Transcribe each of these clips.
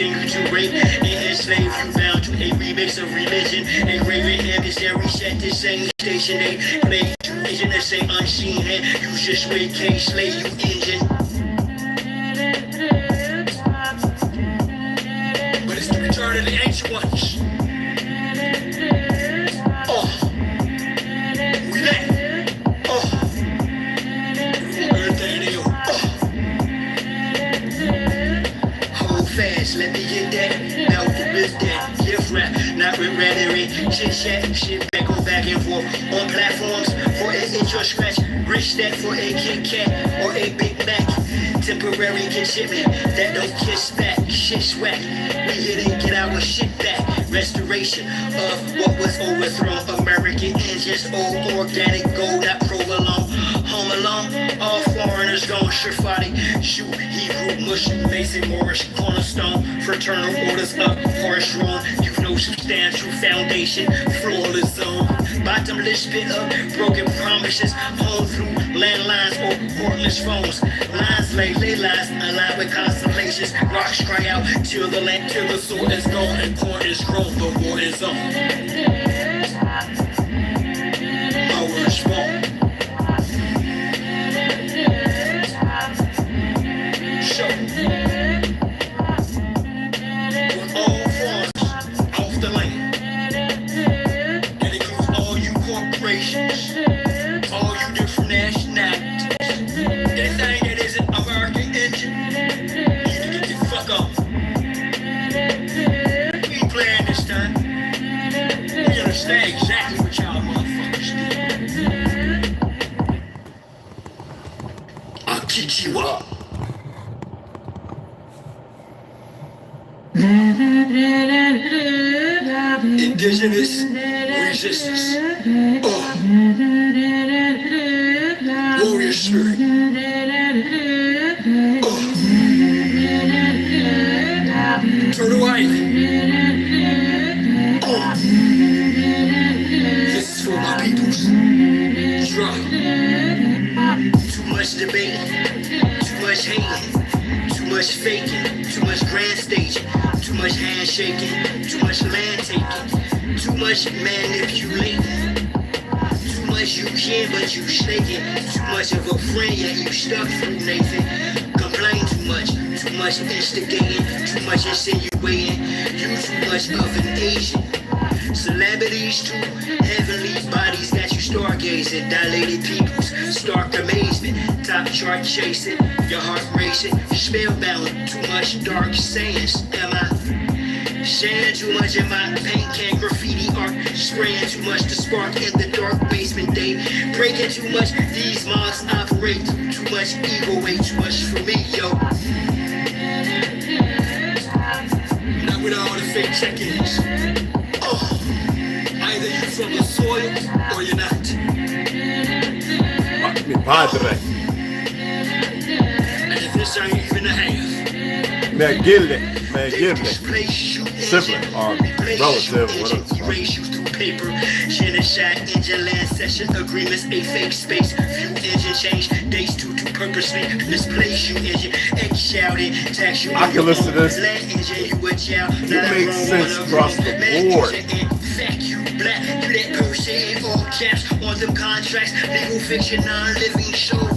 continue to rape and enslave you, bound to a remix of religion. A raven emissary set the same station. They play you vision the same unseen hand. You just wait, can't slay you engine. But it's the return of the ancient ones. We back. Let me get that, now to lift that, gift rap, not with rhetoric, chit chat, shit back, go back and forth, on platforms, for an itch or scratch, rich that for a Kit Kat, or a Big Mac, temporary shipment, that don't kiss back, shit swag, we here to get our shit back, restoration of what was overthrown, American engines, old organic gold, not provolone, home alone, all foreigners gone, Shafati, shoot, Hebrew, Muslim, Mason, Morris, cornerstone, fraternal orders up, harsh wrong, you've no substantial foundation, flawless zone, bottomless pit of broken promises, home through landlines or cordless phones, lines lay lines, aligned with constellations, rocks cry out till the land, till the soil is gone and corn is grown, the war is on. My words won't. All you different nationalities. Anything that isn't American engine, you need to get the fuck off. We ain't playing this time. We understand exactly what y'all motherfuckers do. I'll kick you up. Indigenous resistance. Warrior spirit. TRU Island. This is for my peoples. Too much debate, too much hating, too much faking, too much grand staging, too much handshaking, too much land taking, too much manipulating. Too much you can, but you shaking. Too much of a friend, yet you stuck through Nathan. Complain too much instigating, too much insinuating. You too much of an Asian. Celebrities too, heavenly bodies got you stargazing. Dilated peoples, stark amazement. Top chart chasing, your heart racing. Spellbound, too much dark sayings. Am I sharing too much in my paint can graffiti art, spraying too much to spark in the dark basement day, breaking too much, these mobs operate too much ego, way too much for me, yo. Not with all the fake check-ins. Either you're from the soil or you're not. Mi padre. And if this ain't even a half. Man, give it. Sibling or relative, whatever. Erase you through paper. Genocide, engine land session agreements, a fake space. Few engine change dates to purposely misplace you. Engine shouting, tax you. I can listen to this. It makes sense across the board. Black, you that person in all caps on them contracts. Legal fiction, non-living show.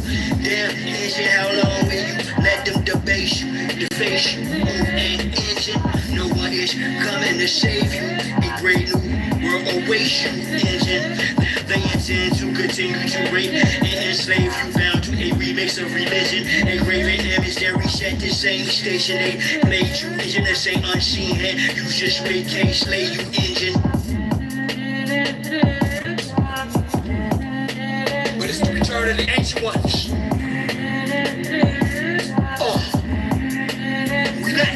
Damn, engine, how long will you let them debase you, deface you? Ain't engine, no one is coming to save you. A great new world awaits you, engine. They intend to continue to rape and enslave you, bound to a remix of religion. A raven emissary set the same station. They played you, engine, the same unseen hand. You just wait, can't slay you, engine. But it's the return of the ancient ones. We back.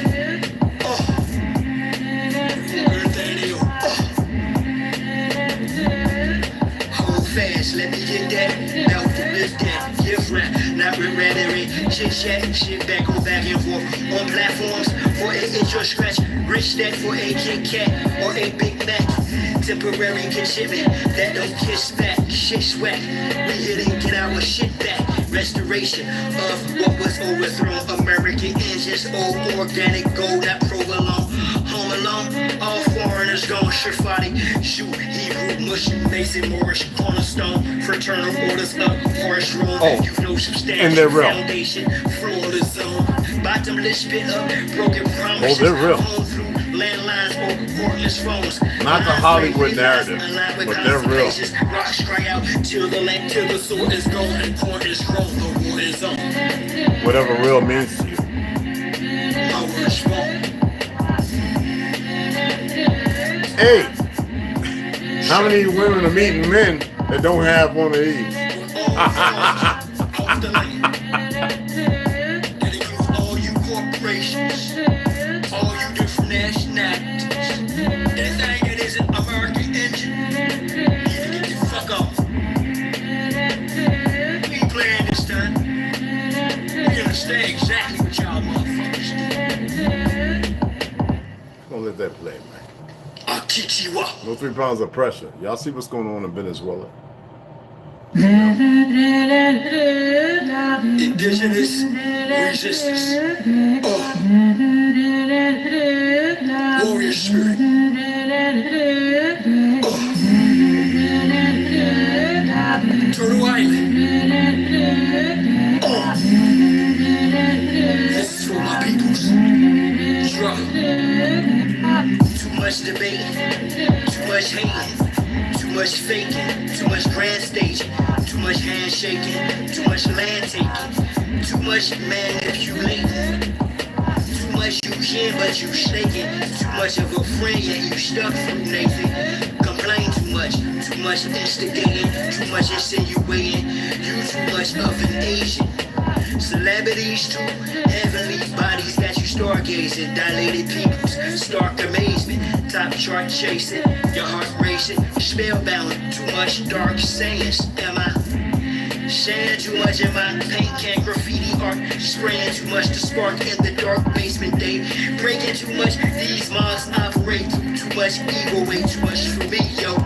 Hold fast, let me get that. Now to lift that, gift rap, not with rhetoric. Chit chat, shit back, go back and forth on platforms for a itch or scratch. Rich that for a Kit Kat or a Big Mac. Temporary conshipment that don't kiss back. Shit swag, we here to get our shit back. Restoration of what was overthrown. American engines, old organic gold, not provolone. Home alone, all foreigners gone. Shafati, shoot, Hebrew, Muslim, Mason, Moorish, cornerstone. Fraternal orders up, forest room. You've no substantial foundation. Flawless zone, bottomless pit up, broken promises. They're real. Landlines or cordless phones. Not the Hollywood narrative, but they're real. Rocks cry out till the land, till the sword is gone and corn is grown. The war is on. Whatever real means to you. My words won't. Hey, how many women are meeting men that don't have one of these? Off the land. That includes all you corporations, all you different nationalities. Anything that isn't American engine, you need to get the fuck off. We ain't playing this time. We understand exactly what y'all motherfuckers do. Don't let that play, man. I'll teach you up. No 3 pounds of pressure. Y'all see what's going on in Venezuela? Indigenous resistance. Warrior spirit. TRU Island. This is for my peoples. Too much debate, too much hating, too much faking, too much grand staging, too much handshaking, too much land taking, too much manipulating, too much you hear but you shaking, too much of a friend yet you stuck through Nathan. Complain too much instigating, too much insinuating, you too much of an Asian. Celebrities too, heavenly bodies that you stargazing, dilated peoples, stark amazement, top chart chasing, your heart racing, spellbound, too much dark sayings. Am I saying too much? Am I paint can graffiti art, spraying too much to spark in the dark basement day, breaking too much, these minds operate through too much ego, way too much for me, yo.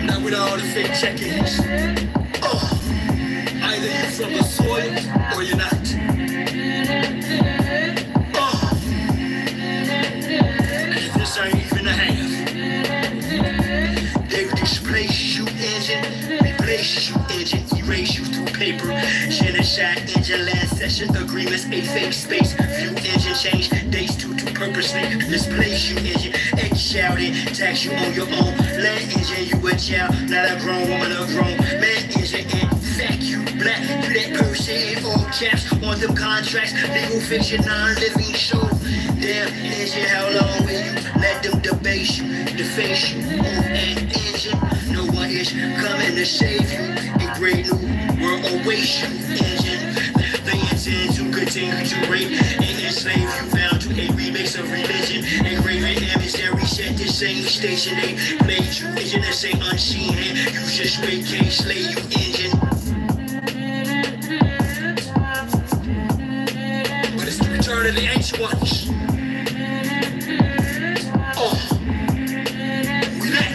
Not with all the fake check-ins. Either you're from the soil or you're not. And this ain't even a half. They would displace you engine, replace you engine, erase you through paper. Genocide engine, land session agreements, a fake space. View engine change, dates to purposely displace you engine. Egg shouting, tax you on your own. Land engine, you a child, not a grown woman, a grown man engine. Fact you black, you that person in all caps on them contracts, legal fiction, non-living show. Damn engine, how long will you let them debase you, deface you on an engine? No one is coming to save you. A great new world awaits you, engine. They intend to continue to rape and enslave you, bound to a remix of religion. A graven image that reset the same station. They played you, engine that say unseen hand. You just wait, can't slay you, engine. Return of the ancient ones. We back.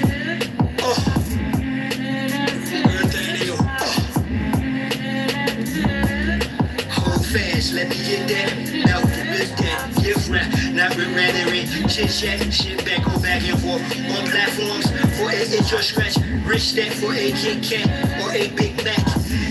Hold fast, let me get that. Now with that, gift rap, not with rhetoric. Chit chat, shit back, go back and forth on platforms for a itch or scratch. Rich that for a Kit Kat or a Big Mac.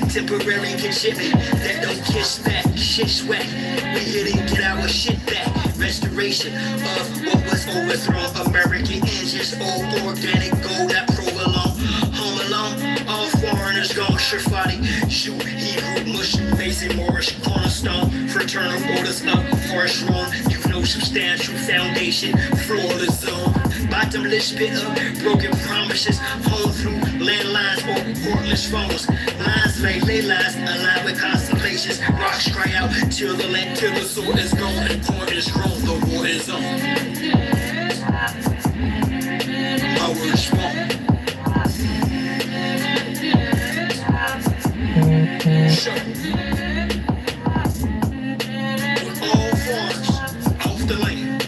Temporary conshipment that don't kiss back. Shit swag, we here to get our shit back. Restoration of what was overthrown. American engines, old organic gold, not provolone. Home alone, all foreigners gone. Shafati, shoot, Hebrew, Muslim, Mason, Moorish, cornerstone. Fraternal orders up, forest room. You've no substantial foundation. Flawless zone, bottomless pit up, broken promises. Home through landlines or cordless phones. Lines like ley lines, aligned with constellations. Rocks cry out till the land, till the sword is gone and corn is grown. The war is on. My words won't. show. On all farms, off the land.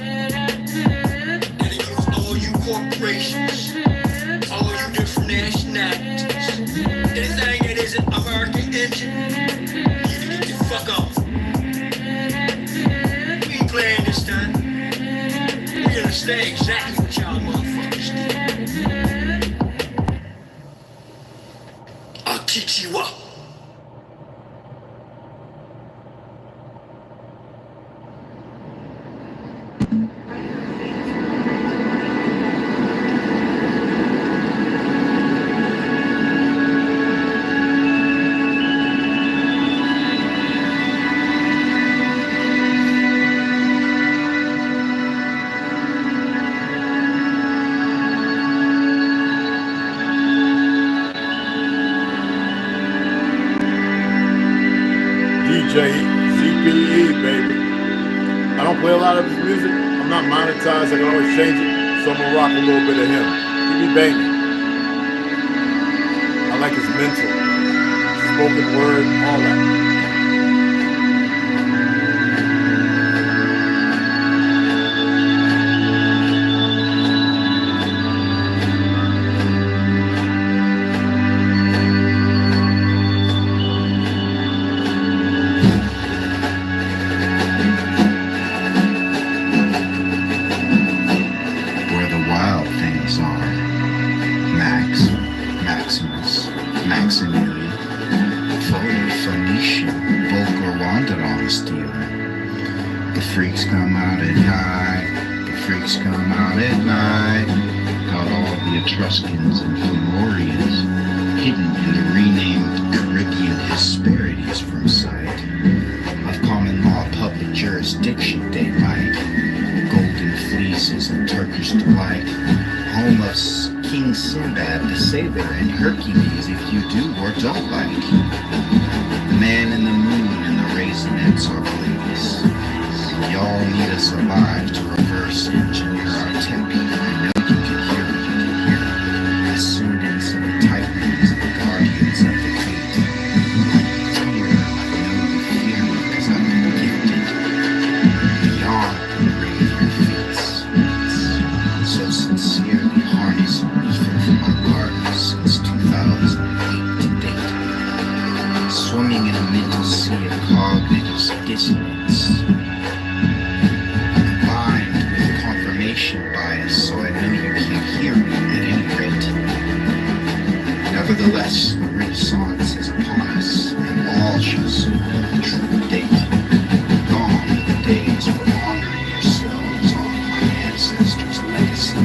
That includes all you corporations, all you different nationalities. Anything that isn't American engine, you can get the fuck off. We ain't playing this time. We're gonna stay exactly what y'all motherfuckers did. I'll teach you up. DJ CPE, baby. I don't play a lot of his music. I'm not monetized. I can always change it. So I'm gonna rock a little bit of him. He be banging. I like his mental, spoken word, all that. Freaks come out at night, the freaks come out at night. Got all the Etruscans and Fomorians hidden in the renamed Caribbean Hesperides from sight. Of common law public jurisdiction they like, golden fleeces and Turkish delight. Home of King Sinbad, the sailor, and Hercules if you do or don't like. The man in the moon and the raisinets are please. Y'all need to survive to reverse engineer our tempo. I know you can hear it, Ascendants of the Titans, the guardians of the fate. Fear, I know you fear me because I've been gifted beyond the grave your feats. So sincerely harness even from my garden since 2008 to date. Swimming in a mental sea of cognitive dissonance. Bias, so I know you can't hear me at any rate. Nevertheless, the Renaissance is upon us, and all shall soon know the true date. Gone are the days for honoring yourselves on my ancestors' legacy.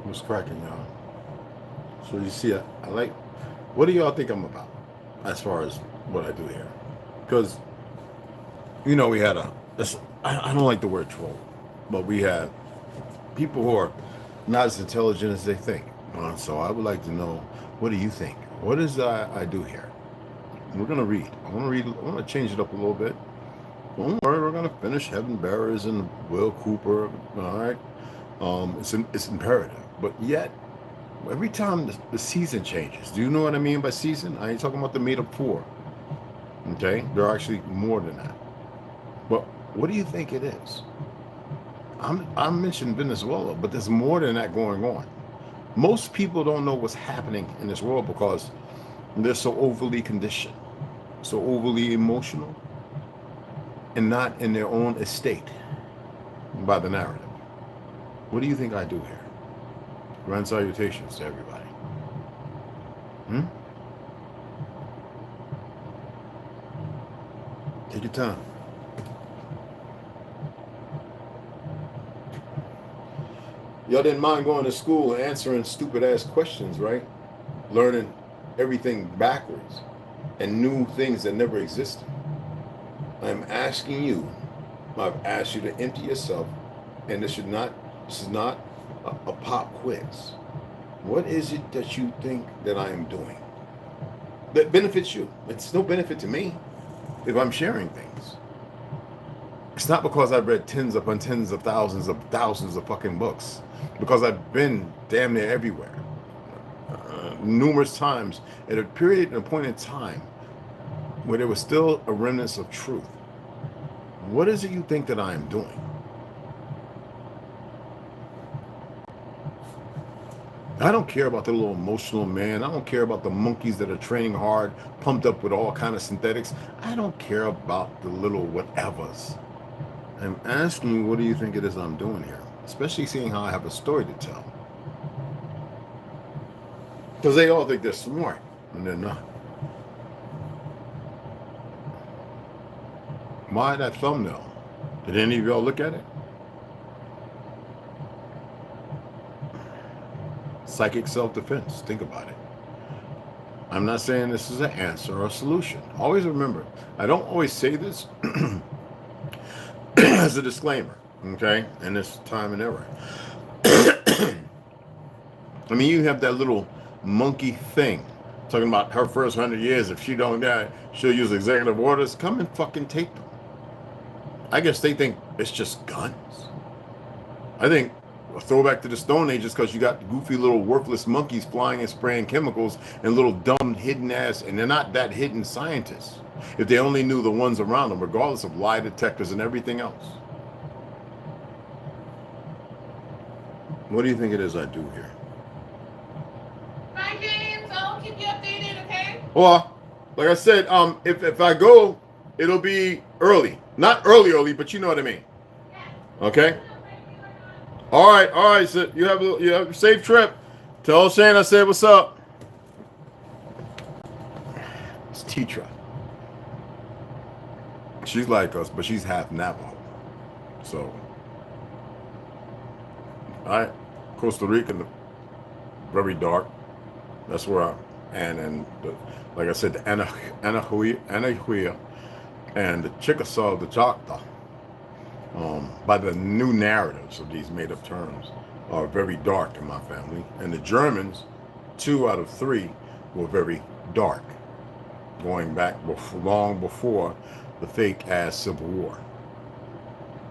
What's cracking, y'all? So you see, I like, what do y'all think I'm about as far as what I do here? Because, you know, we had I don't like the word troll, but we had people who are not as intelligent as they think. So I would like to know, what do you think? What is I do here? We're going to read. I want to change it up a little bit. Don't worry, we're going to finish Heaven Bearers and Will Cooper, all right? It's imperative. But yet, every time the season changes, do you know what I mean by season? I ain't talking about the made-up 4. Okay? There are actually more than that. But what do you think it is? I mentioned Venezuela, but there's more than that going on. Most people don't know what's happening in this world because they're so overly conditioned, so overly emotional, and not in their own estate by the narrative. What do you think I do here? Grand salutations to everybody. Take your time. Y'all didn't mind going to school and answering stupid ass questions, right? Learning everything backwards and new things that never existed. I'm asking you, I've asked you to empty yourself, and this is not a pop quiz. What is it that you think that I am doing that benefits you? It's no benefit to me if I'm sharing things. It's not because I've read tens upon tens of thousands of fucking books. Because I've been damn near everywhere. Numerous times at a period and a point in time where there was still a remnant of truth. What is it you think that I am doing? I don't care about the little emotional man. I don't care about the monkeys that are training hard, pumped up with all kind of synthetics. I don't care about the little whatevers. I'm asking you, what do you think it is I'm doing here? Especially seeing how I have a story to tell. Because they all think they're smart, and they're not. Why that thumbnail? Did any of y'all look at it? Psychic self-defense. Think about it. I'm not saying this is an answer or a solution. Always remember, I don't always say this as a disclaimer, okay? In this time and era. I mean, you have that little monkey thing talking about her first 100 years. If she don't die, she'll use executive orders. Come and fucking take them. I guess they think it's just guns. I think a throwback to the Stone Ages because you got goofy little worthless monkeys flying and spraying chemicals and little dumb hidden ass, and they're not that hidden scientists. If they only knew the ones around them, regardless of lie detectors and everything else. What do you think it is I do here? Bye, James. I'll keep you updated, okay? Well, like I said, if I go, it'll be early. Not early, but you know what I mean. Okay? All right. So you have a safe trip. Tell Shane I said what's up. It's Tetra. She's like us, but she's half Navajo. So, all right, Costa Rican, very dark. That's where like I said, the Anahuia and the Chickasaw, the Choctaw, by the new narratives of these made-up terms, are very dark in my family. And the Germans, 2 out of 3, were very dark, going back long before the fake-ass Civil War.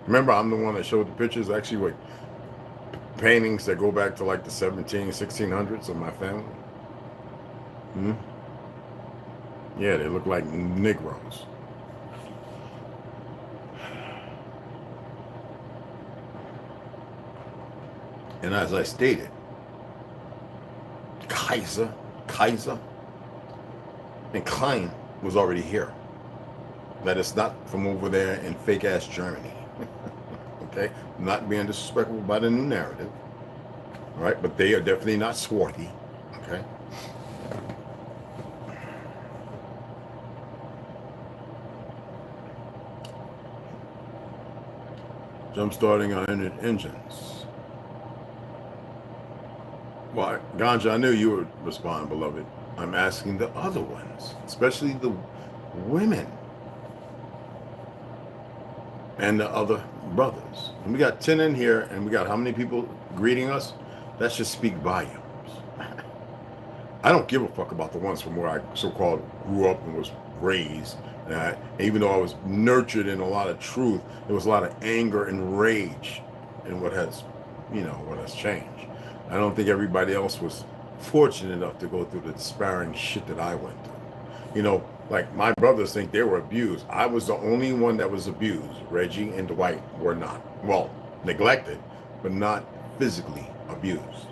Remember, I'm the one that showed the pictures, actually, with paintings that go back to like the 1600s of my family. Yeah, they look like Negroes. And as I stated, Kaiser, and Klein was already here. That is not from over there in fake-ass Germany. Okay? Not being disrespectful by the new narrative. All right? But they are definitely not swarthy. Okay? Jump-starting our engines. Well, Ganja, I knew you would respond, beloved. I'm asking the other ones, especially the women and the other brothers. And we got 10 in here, and we got how many people greeting us? That should speak volumes. I don't give a fuck about the ones from where I so-called grew up and was raised. Even though I was nurtured in a lot of truth, there was a lot of anger and rage in what has changed. I don't think everybody else was fortunate enough to go through the despairing shit that I went through. Like my brothers think they were abused. I was the only one that was abused. Reggie and Dwight were not. Well, neglected, but not physically abused.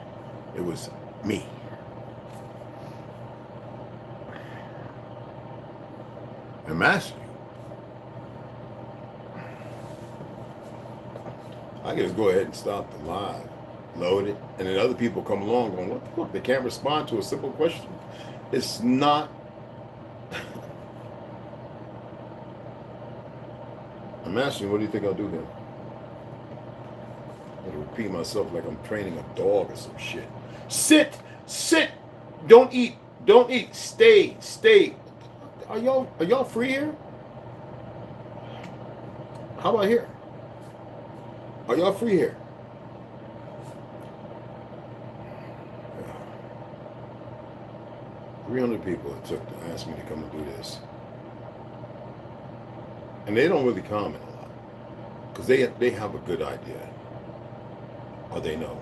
It was me. I'm asking you. I can just go ahead and stop the live, load it, and then other people come along going, what the fuck? They can't respond to a simple question. It's not. I'm asking you, what do you think I'll do then? I'll repeat myself like I'm training a dog or some shit. Sit, don't eat, stay. Are y'all free here? How about here? Are y'all free here? 300 people it took to ask me to come and do this. And they don't really comment a lot because they have a good idea, or they know.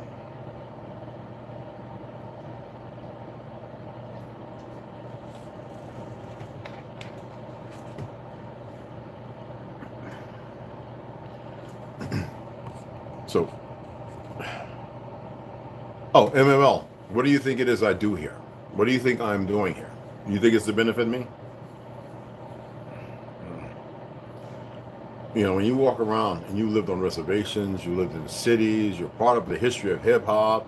So, oh, MML, what do you think it is I do here? What do you think I'm doing here? You think it's to benefit me? You know, when you walk around and you lived on reservations, you lived in cities, you're part of the history of hip-hop,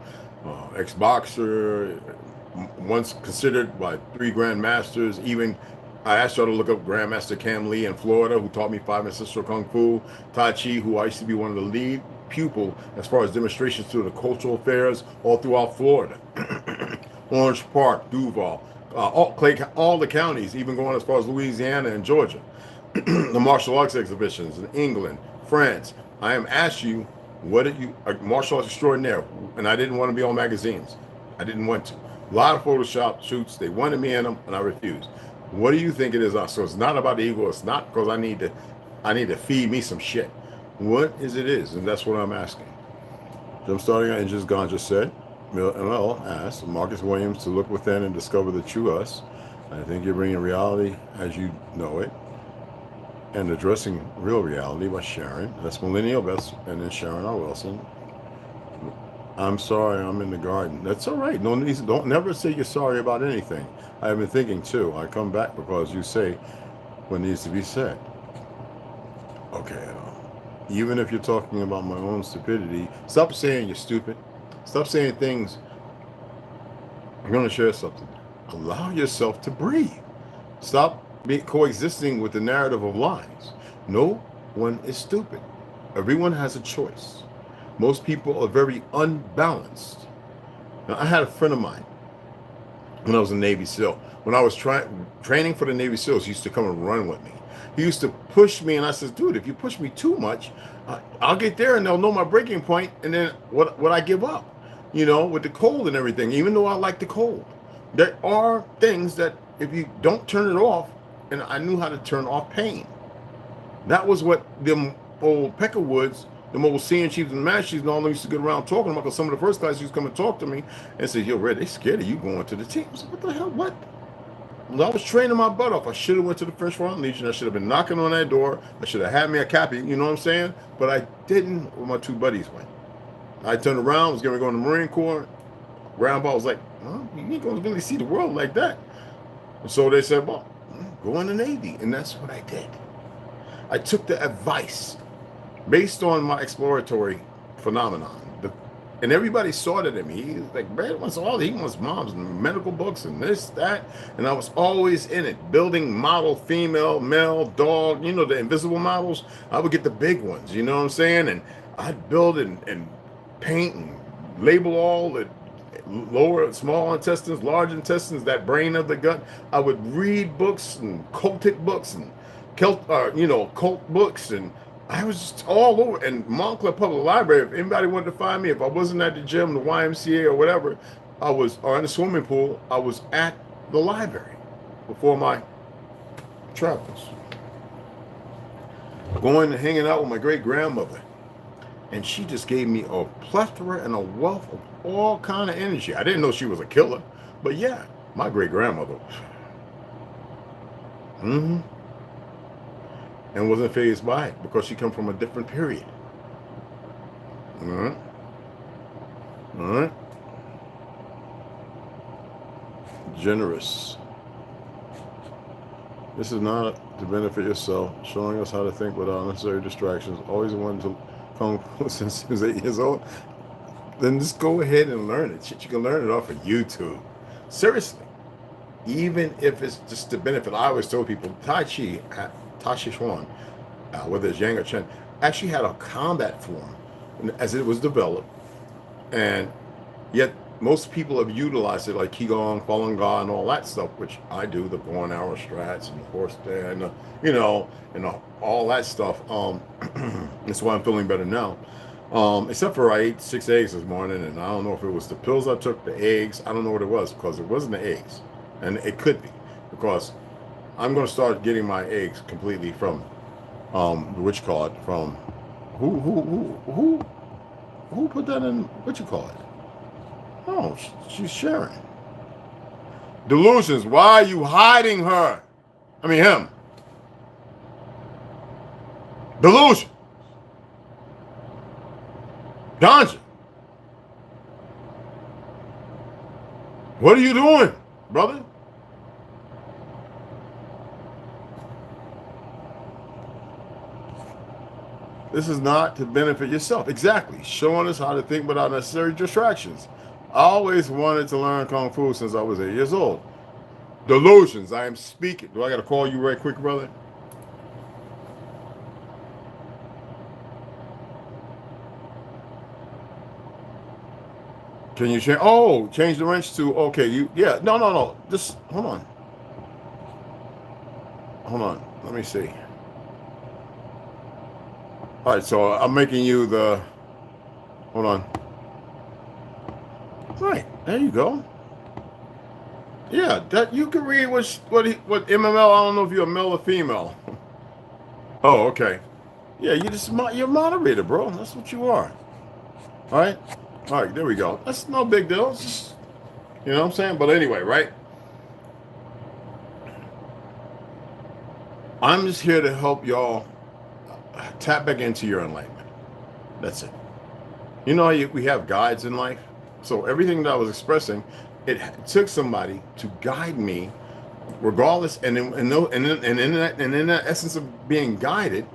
ex-boxer, once considered by 3 grandmasters. Even I asked y'all to look up Grandmaster Cam Lee in Florida, who taught me 5 ancestral kung fu. Tai Chi, who I used to be one of the lead pupil as far as demonstrations to the cultural affairs all throughout Florida. Orange Park, Duval, all the counties, even going as far as Louisiana and Georgia. The martial arts exhibitions in England, France. I am asking you, what did you, martial arts extraordinaire, and I didn't want to be on magazines. I didn't want to. A lot of Photoshop shoots, they wanted me in them, and I refused. What do you think it is? So it's not about the ego. It's not because I need to feed me some shit. What is it is? And that's what I'm asking. Jump starting at Engines Gone just said. ML asked Marcus Williams to look within and discover the true us. I think you're bringing reality as you know it and addressing real reality by Sharon. That's Millennial Best, and then Sharon R. Wilson. I'm sorry, I'm in the garden. That's all right. Don't never say you're sorry about anything. I've been thinking too. I come back because you say what needs to be said. Okay. Even if you're talking about my own stupidity, stop saying you're stupid. Stop saying things. I'm going to share something. Allow yourself to breathe. Stop coexisting with the narrative of lies. No one is stupid. Everyone has a choice. Most people are very unbalanced. Now, I had a friend of mine when I was a Navy SEAL. When I was training for the Navy SEALs, he used to come and run with me. He used to push me, and I said, dude, if you push me too much, I'll get there and they'll know my breaking point, and then what I give up, you know, with the cold and everything, even though I like the cold. There are things that if you don't turn it off, and I knew how to turn off pain. That was what them old Peckerwoods, them old senior chiefs and master chiefs and all them used to get around talking about, because some of the first guys used to come and talk to me and say, yo, Red, they scared of you going to the team. I said, what the hell, what? Well, I was training my butt off. I should have went to the French Foreign Legion. I should have been knocking on that door. I should have had me a cappy, you know what I'm saying? But I didn't. Where my 2 buddies went. I turned around, was going to go in the Marine Corps. Grandpa was like, well, you ain't going to really see the world like that. And so they said, well, go in the Navy. And that's what I did. I took the advice based on my exploratory phenomenon. And everybody saw that in me. He was like, Brad wants he wants moms and medical books and this, that. And I was always in it, building model, female, male, dog, you know, the invisible models. I would get the big ones, you know what I'm saying? And I'd build and paint and label all the lower, small intestines, large intestines, that brain of the gut. I would read books and cultic books and cult books, and I was just all over. And Montclair Public Library, if anybody wanted to find me, if I wasn't at the gym, the YMCA or whatever, or in the swimming pool, I was at the library before my travels. Going and hanging out with my great grandmother. And she just gave me a plethora and a wealth of all kind of energy. I didn't know she was a killer, but yeah, my great grandmother. And wasn't fazed by it because she come from a different period. All right. Generous. This is not to benefit yourself, showing us how to think without unnecessary distractions. Always wanted to kung fu since he was 8 years old. Then just go ahead and learn it. Shit, you can learn it off of YouTube. Seriously. Even if it's just to benefit. I always tell people, Tai Chi, Tai Chi Chuan, whether it's Yang or Chen, actually had a combat form as it was developed. And yet most people have utilized it like Qigong, Falun Gong, and all that stuff, which I do, the bow and arrow strats and the horse there, and all that stuff. That's why I'm feeling better now. Except for I ate 6 eggs this morning, and I don't know if it was the pills I took, the eggs. I don't know what it was, because it wasn't the eggs. And it could be, because I'm going to start getting my eggs completely from, what you call it, from, who put that in, what you call it? Oh, she's sharing. Delusions, why are you hiding her? I mean, him. Delusion. Ganja. What are you doing, brother? This is not to benefit yourself. Exactly. Showing us how to think without necessary distractions. I always wanted to learn Kung Fu since I was 8 years old. Delusions. I am speaking. Do I got to call you right quick, brother? Can you change? Oh, change the wrench to, okay, yeah. No. Just, hold on. Let me see. All right, so I'm making you the, hold on. Right, there you go. Yeah, that you can read what MML. I don't know if you're a male or female. Oh, okay. Yeah, you're a moderator, bro. That's what you are. All right, there we go. That's no big deal. It's just, you know what I'm saying? But anyway, right? I'm just here to help y'all tap back into your enlightenment. That's it. You know, we have guides in life. So everything that I was expressing, it took somebody to guide me, regardless. And in that essence of being guided,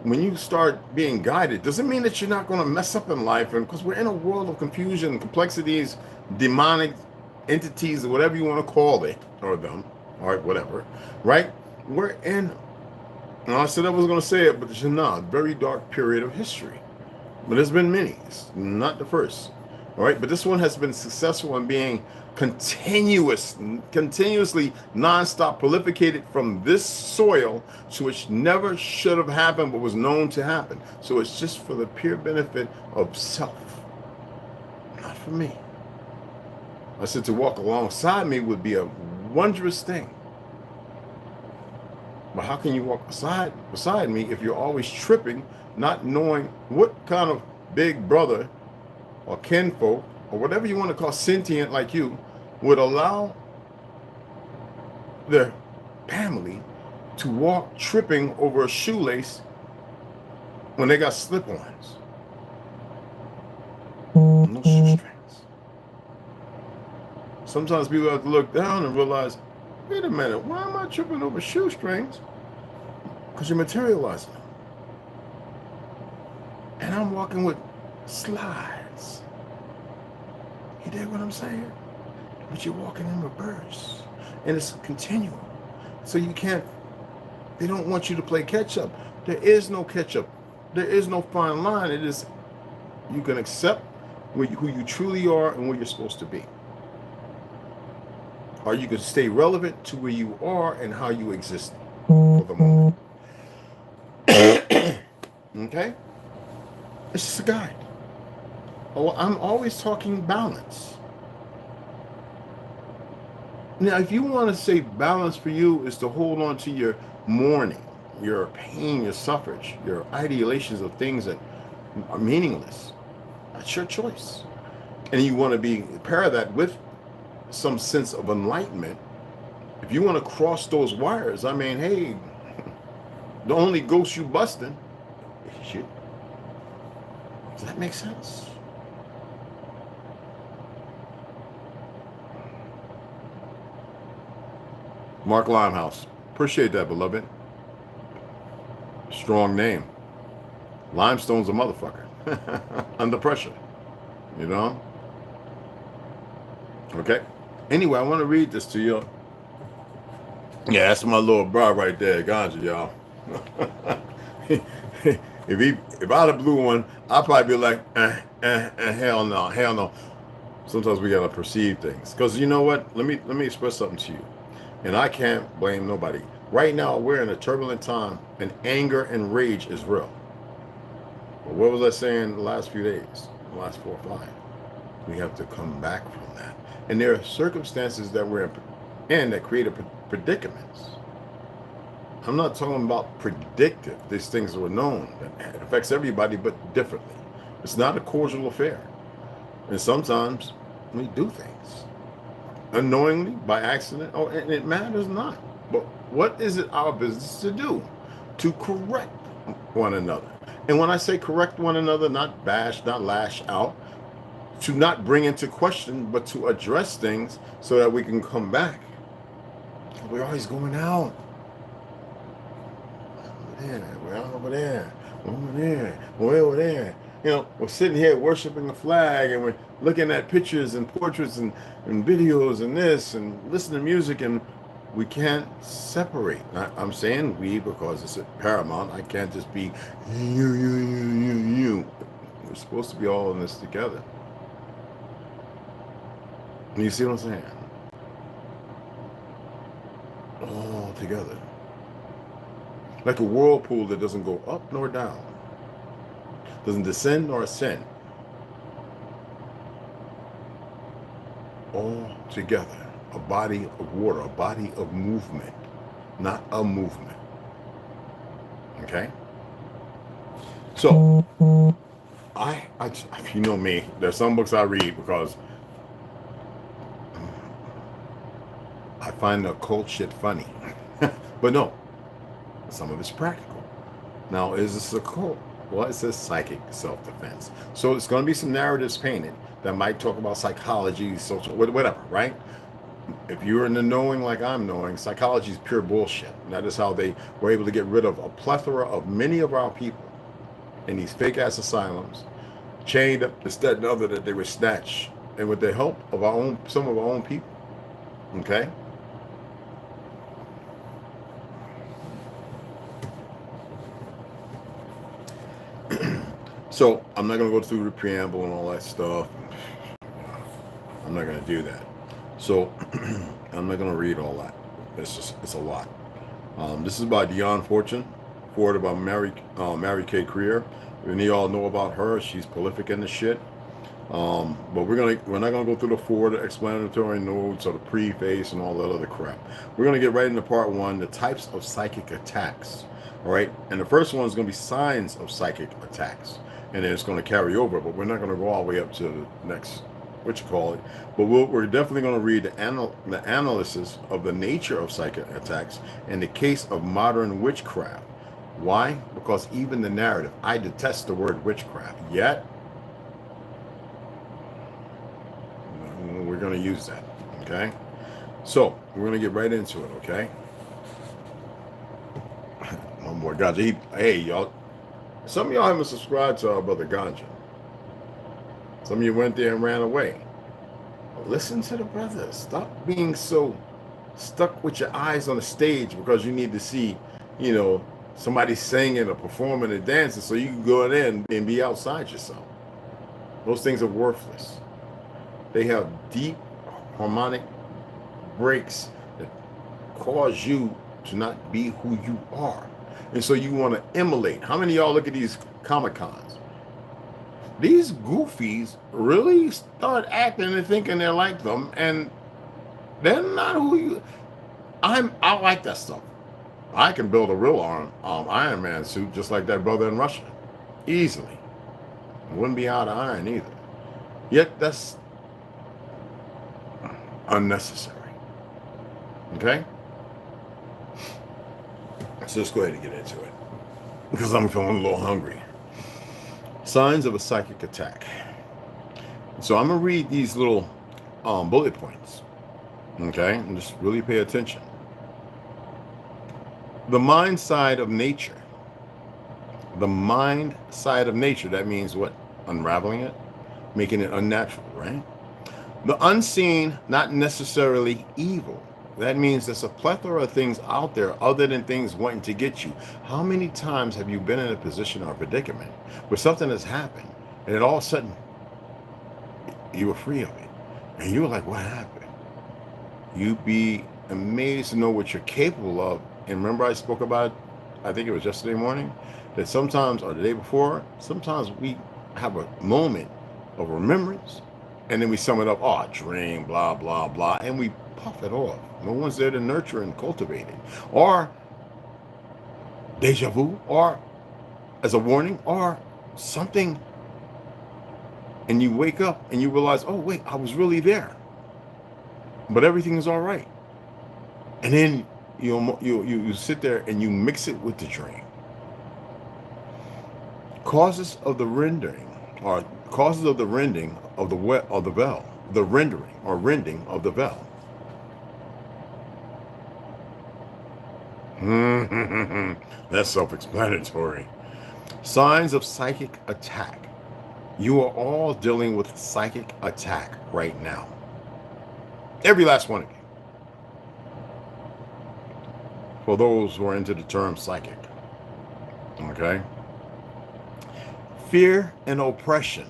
when you start being guided, doesn't mean that you're not going to mess up in life. And because we're in a world of confusion, complexities, demonic entities, or whatever you want to call it, or them, or whatever, right? We're in. I said I was going to say it, but it's not a very dark period of history. But there's been many. It's not the first. All right, but this one has been successful in being continuously nonstop prolificated from this soil, so which never should have happened, but was known to happen. So it's just for the pure benefit of self, not for me. I said to walk alongside me would be a wondrous thing. But how can you walk beside me if you're always tripping, not knowing what kind of big brother or kinfolk, or whatever you want to call sentient like you, would allow their family to walk tripping over a shoelace when they got slip-ons? No shoestrings. Sometimes people have to look down and realize, wait a minute, why am I tripping over shoestrings? Because you're materializing them. And I'm walking with slides. You dig what I'm saying? But you're walking in reverse. And it's continual. So you can't, they don't want you to play catch up. There is no catch up. There is no fine line. It is, you can accept who you truly are and where you're supposed to be. Or you can stay relevant to where you are and how you exist for the moment. Okay? It's just a guide. Oh, I'm always talking balance. Now, if you want to say balance for you is to hold on to your mourning, your pain, your suffrage, your ideations of things that are meaningless, that's your choice. And you want to pair that with some sense of enlightenment. If you want to cross those wires, I mean, hey, the only ghost you busting is you. Does that make sense? Mark Limehouse. Appreciate that, beloved. Strong name. Limestone's a motherfucker. Under pressure. You know? Okay. Anyway, I want to read this to you. Yeah, that's my little bro right there, Ganja, y'all. If I'd have blew one, I'd probably be like, hell no. Sometimes we gotta perceive things, because you know what? Let me express something to you, and I can't blame nobody. Right now, we're in a turbulent time, and anger and rage is real. But what was I saying the last few days, the last 4 or 5? We have to come back from that, and there are circumstances that we're and that create predicaments. I'm not talking about predictive. These things were known. It affects everybody, but differently. It's not a causal affair. And sometimes we do things unknowingly, by accident, and it matters not. But what is it our business to do? To correct one another. And when I say correct one another, not bash, not lash out, to not bring into question, but to address things so that we can come back. We're always going out. We're out over there, over there, we're over there. You know, we're sitting here worshiping the flag, and we're looking at pictures and portraits and videos and this, and listening to music, and we can't separate. I'm saying we because it's paramount. I can't just be you. We're supposed to be all in this together. You see what I'm saying? All together. Like a whirlpool that doesn't go up nor down. Doesn't descend nor ascend. All together. A body of water, a body of movement, not a movement. Okay? So, I you know me, there's some books I read because I find the occult shit funny. But no, some of it's practical. Now, is this occult? Well, it says psychic self-defense. So it's going to be some narratives painted that might talk about psychology, social, whatever, right? If you're in the knowing like I'm knowing, psychology is pure bullshit. And that is how they were able to get rid of a plethora of many of our people in these fake-ass asylums, chained up, this, that, and other, that they were snatched. And with the help of some of our own people. Okay? So I'm not going to go through the preamble and all that stuff. I'm not going to do that. So I'm not going to read all that. It's a lot. This is by Dion Fortune, forwarded by Mary Kay Creer. And you all know about her. She's prolific in the shit. But we're not gonna go through the forward explanatory notes or the preface and all that other crap. We're gonna get right into part one, the types of psychic attacks. All right, and the first one is gonna be signs of psychic attacks, and then it's gonna carry over. But we're not gonna go all the way up to the next, what you call it. But we're definitely gonna read the analysis of the nature of psychic attacks in the case of modern witchcraft. Why? Because even the narrative, I detest the word witchcraft, yet we're going to use that, okay? So, we're going to get right into it, okay? One more Ganja. Hey, y'all, some of y'all haven't subscribed to our brother Ganja. Some of you went there and ran away. Listen to the brother. Stop being so stuck with your eyes on the stage because you need to see, you know, somebody singing or performing or dancing so you can go in and be outside yourself. Those things are worthless. They have deep harmonic breaks that cause you to not be who you are. And so you want to emulate. How many of y'all look at these Comic-Cons? These goofies really start acting and thinking they're like them, and they're not who you... I like that stuff. I can build a real Iron Man suit just like that brother in Russia. Easily. It wouldn't be out of iron either. Yet that's unnecessary. Okay? So let's go ahead and get into it, because I'm feeling a little hungry. Signs of a psychic attack. So I'm going to read these little bullet points. Okay? And just really pay attention. The mind side of nature. The mind side of nature. That means what? Unraveling it? Making it unnatural, right? The unseen, not necessarily evil. That means there's a plethora of things out there other than things wanting to get you. How many times have you been in a position or a predicament where something has happened and then all of a sudden you were free of it? And you were like, what happened? You'd be amazed to know what you're capable of. And remember I spoke about, I think it was yesterday morning, that sometimes, or the day before, sometimes we have a moment of remembrance and then we sum it up, oh, dream, blah, blah, blah. And we puff it off. No one's there to nurture and cultivate it. Or deja vu, or as a warning, or something, and you wake up and you realize, oh wait, I was really there, but everything is all right. And then you sit there and you mix it with the dream. Causes of the rendering, or causes of the rending of the bell, the rendering or rending of the bell. That's self-explanatory. Signs of psychic attack. You are all dealing with psychic attack right now. Every last one of you. For those who are into the term psychic. Okay? Fear and oppression.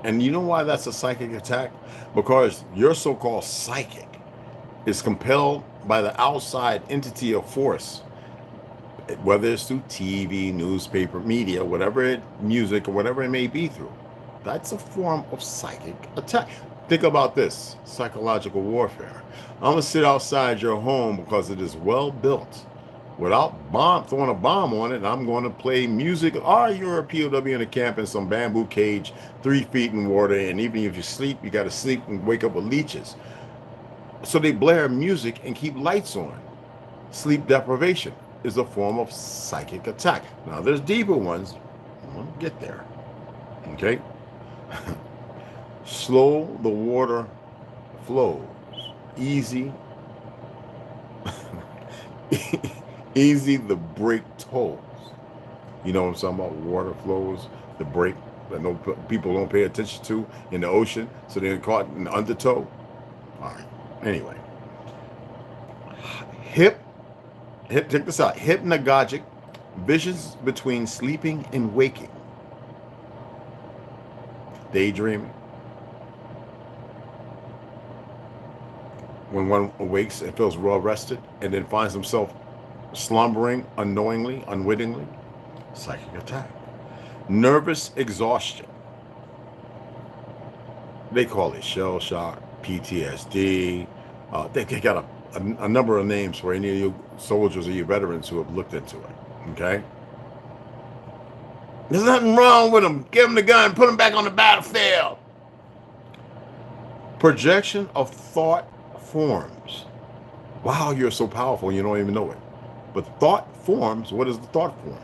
And you know why that's a psychic attack? Because your so-called psychic is compelled by the outside entity of force, whether it's through TV, newspaper, media, music, or whatever it may be through. That's a form of psychic attack. Think about this, psychological warfare. I'm going to sit outside your home because it is well built without throwing a bomb on it. I'm going to play music. Or you're a POW in a camp in some bamboo cage, 3 feet in water, and even if you sleep, you got to sleep and wake up with leeches. So they blare music and keep lights on. Sleep deprivation is a form of psychic attack. Now, there's deeper ones. We'll get there. Okay? Slow the water flows. Easy. Easy the break tolls. You know what I'm talking about? Water flows, the break that people don't pay attention to in the ocean, so they're caught in the undertow. All right. Anyway, check this out. Hypnagogic visions between sleeping and waking. Daydreaming. When one awakes and feels well rested and then finds himself slumbering unknowingly, unwittingly. Psychic attack. Nervous exhaustion. They call it shell shock, PTSD. They got a number of names for any of you soldiers or you veterans who have looked into it. Okay? There's nothing wrong with them. Give them the gun, put them back on the battlefield. Projection of thought forms. Wow, you're so powerful, you don't even know it. But thought forms, what is the thought form?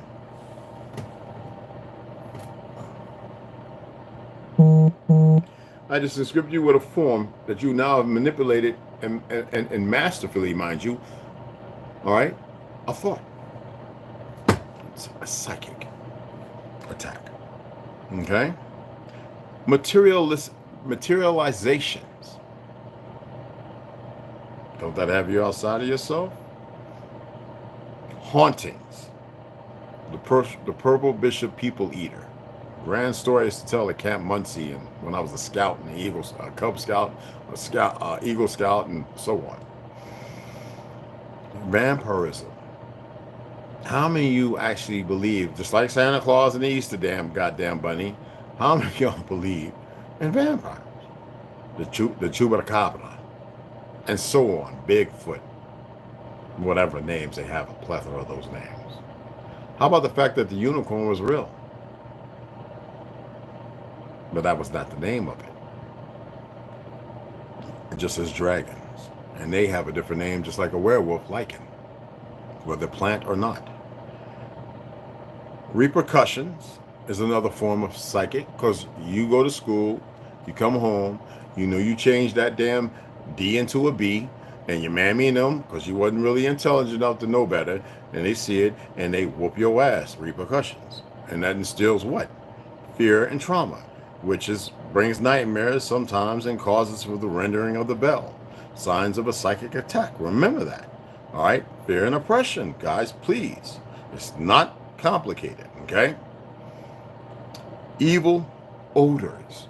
I just described you with a form that you now have manipulated and masterfully, mind you. All right? A thought. It's a psychic attack. Okay? Materializations. Don't that have you outside of yourself? Hauntings. The purple bishop people eater. Grand story I used to tell at Camp Muncie, and when I was a scout and a Cub Scout, Eagle Scout, and so on. Vampirism. How many of you actually believe, just like Santa Claus and the Easter goddamn bunny, how many of y'all believe in vampires? The Chupacabra, and so on, Bigfoot, whatever names they have, a plethora of those names. How about the fact that the unicorn was real? But that was not the name of it. Just as dragons. And they have a different name, just like a werewolf lichen, whether plant or not. Repercussions is another form of psychic, because you go to school, you come home, you know you change that damn D into a B, and your mammy and them, because you wasn't really intelligent enough to know better, and they see it, and they whoop your ass. Repercussions. And that instills what? Fear and trauma, which brings nightmares sometimes and causes for the rendering of the bell. Signs of a psychic attack. Remember that. All right? Fear and oppression, guys, please. It's not complicated, okay? Evil odors.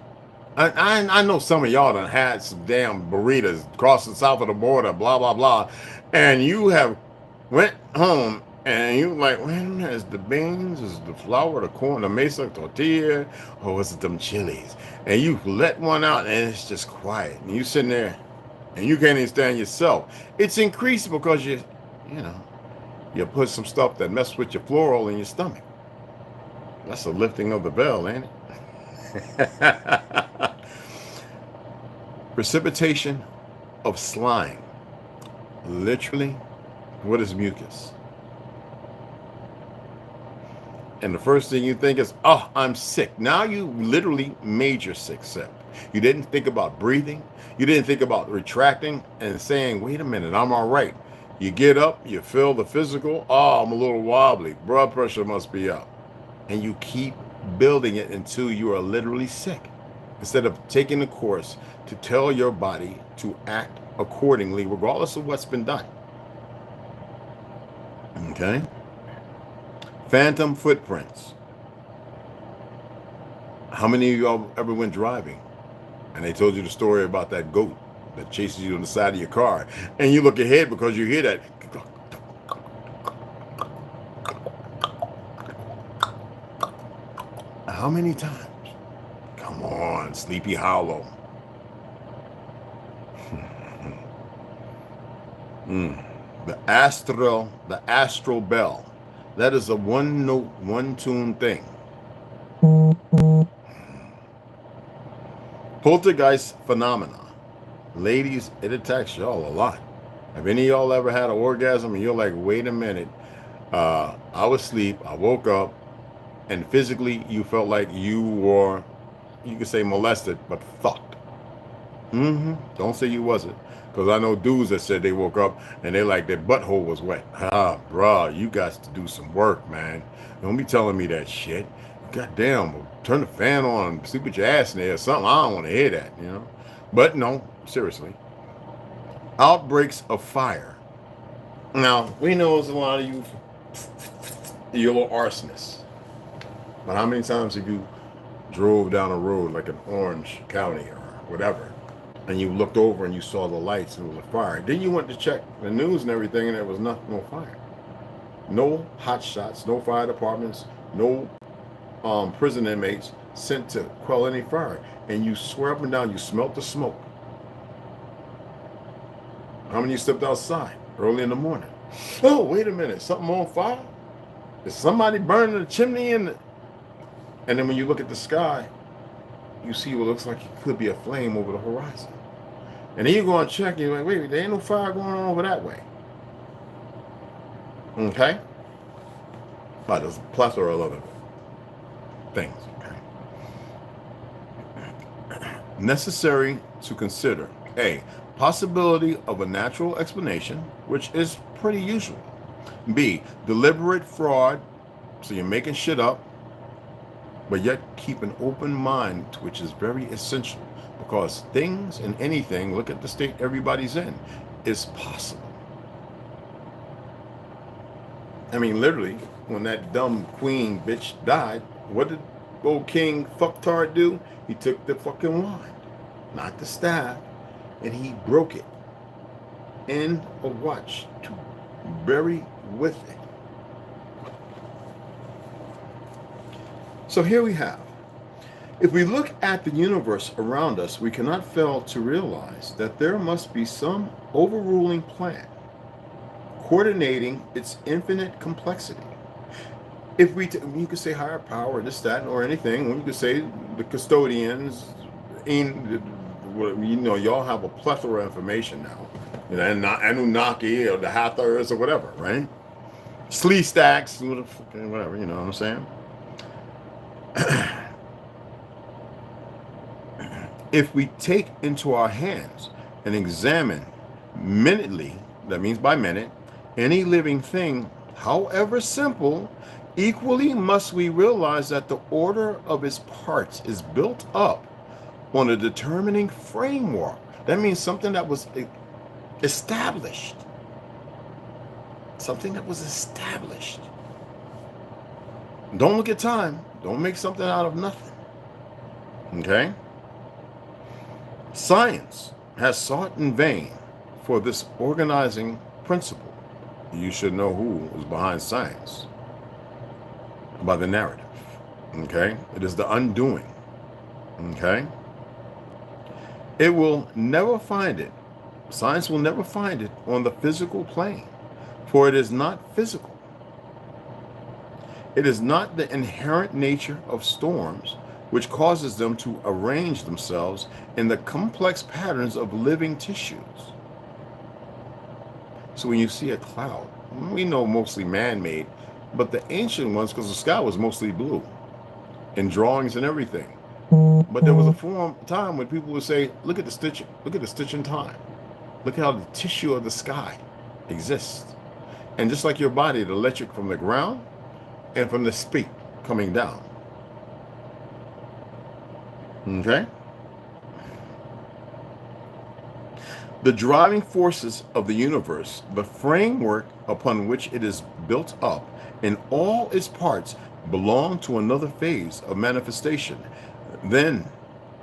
I know some of y'all done had some damn burritos crossing south of the border, blah, blah, blah, and you have went home and you like, wait a minute, is the beans, is the flour, the corn, the mesa, tortilla, or was it them chilies? And you let one out and it's just quiet. And you sitting there, and you can't even stand yourself. It's increased because you put some stuff that messes with your floral in your stomach. That's a lifting of the bell, ain't it? Precipitation of slime. Literally, what is mucus? And the first thing you think is, oh, I'm sick. Now you literally made your sick self. You didn't think about breathing. You didn't think about retracting and saying, wait a minute, I'm all right. You get up, you feel the physical. Oh, I'm a little wobbly. Blood pressure must be up. And you keep building it until you are literally sick. Instead of taking the course to tell your body to act accordingly, regardless of what's been done. Okay? Phantom footprints. How many of y'all ever went driving and they told you the story about that goat that chases you on the side of your car, and you look ahead because you hear that? How many times? Come on, Sleepy Hollow. The astral bell. That is a one note, one tune thing. Poltergeist phenomena. Ladies, it attacks y'all a lot. Have any of y'all ever had an orgasm and you're like, wait a minute, I was asleep, I woke up, and physically you felt like you were, you could say molested, but fucked. Don't say you wasn't. Because I know dudes that said they woke up and they like their butthole was wet. Bruh, you got to do some work, man. Don't be telling me that shit. Goddamn, turn the fan on, sleep with your ass in there or something. I don't want to hear that, you know. But no, seriously. Outbreaks of fire. Now, we know there's a lot of you little arsonists. But how many times have you drove down a road like in Orange County or whatever, and you looked over and you saw the lights and it was a fire? Then you went to check the news and everything, and there was no fire. No hot shots, no fire departments, no prison inmates sent to quell any fire. And you swear up and down you smelt the smoke. How many of you stepped outside early in the morning? Oh, wait a minute, something on fire? Is somebody burning the chimney in the... And then when you look at the sky, you see what looks like it could be a flame over the horizon. And then you go and check, and you're like, wait, there ain't no fire going on over that way. Okay? But there's a plethora of other things. Okay? Necessary to consider. A, possibility of a natural explanation, which is pretty usual. B, deliberate fraud, so you're making shit up, but yet keep an open mind, which is very essential, because things and anything, look at the state everybody's in, is possible. I mean, literally, when that dumb queen bitch died, what did old King Fucktard do? He took the fucking wand, not the staff, and he broke it in a watch to bury with it. So here we have, if we look at the universe around us, we cannot fail to realize that there must be some overruling plan, coordinating its infinite complexity. If you could say higher power, this, that, or anything, or you could say the custodians, y'all have a plethora of information now. And Anunnaki or the Hathors or whatever, right? Slee stacks, whatever, you know what I'm saying? If we take into our hands and examine minutely, that means by minute, any living thing, however simple, equally must we realize that the order of its parts is built up on a determining framework. That means something that was established. Something that was established. Don't look at time. Don't make something out of nothing. Okay? Science has sought in vain for this organizing principle. You should know who is behind science by the narrative. Okay? It is the undoing. Okay? It will never find it Science will never find it on the physical plane, for it is not physical. It is not the inherent nature of storms which causes them to arrange themselves in the complex patterns of living tissues. So when you see a cloud, we know mostly man-made, but the ancient ones, because the sky was mostly blue in drawings and everything. But there was a time when people would say, look at the stitch in time. Look how the tissue of the sky exists. And just like your body, the electric from the ground and from the speak coming down. Okay? The driving forces of the universe, the framework upon which it is built up, in all its parts belong to another phase of manifestation than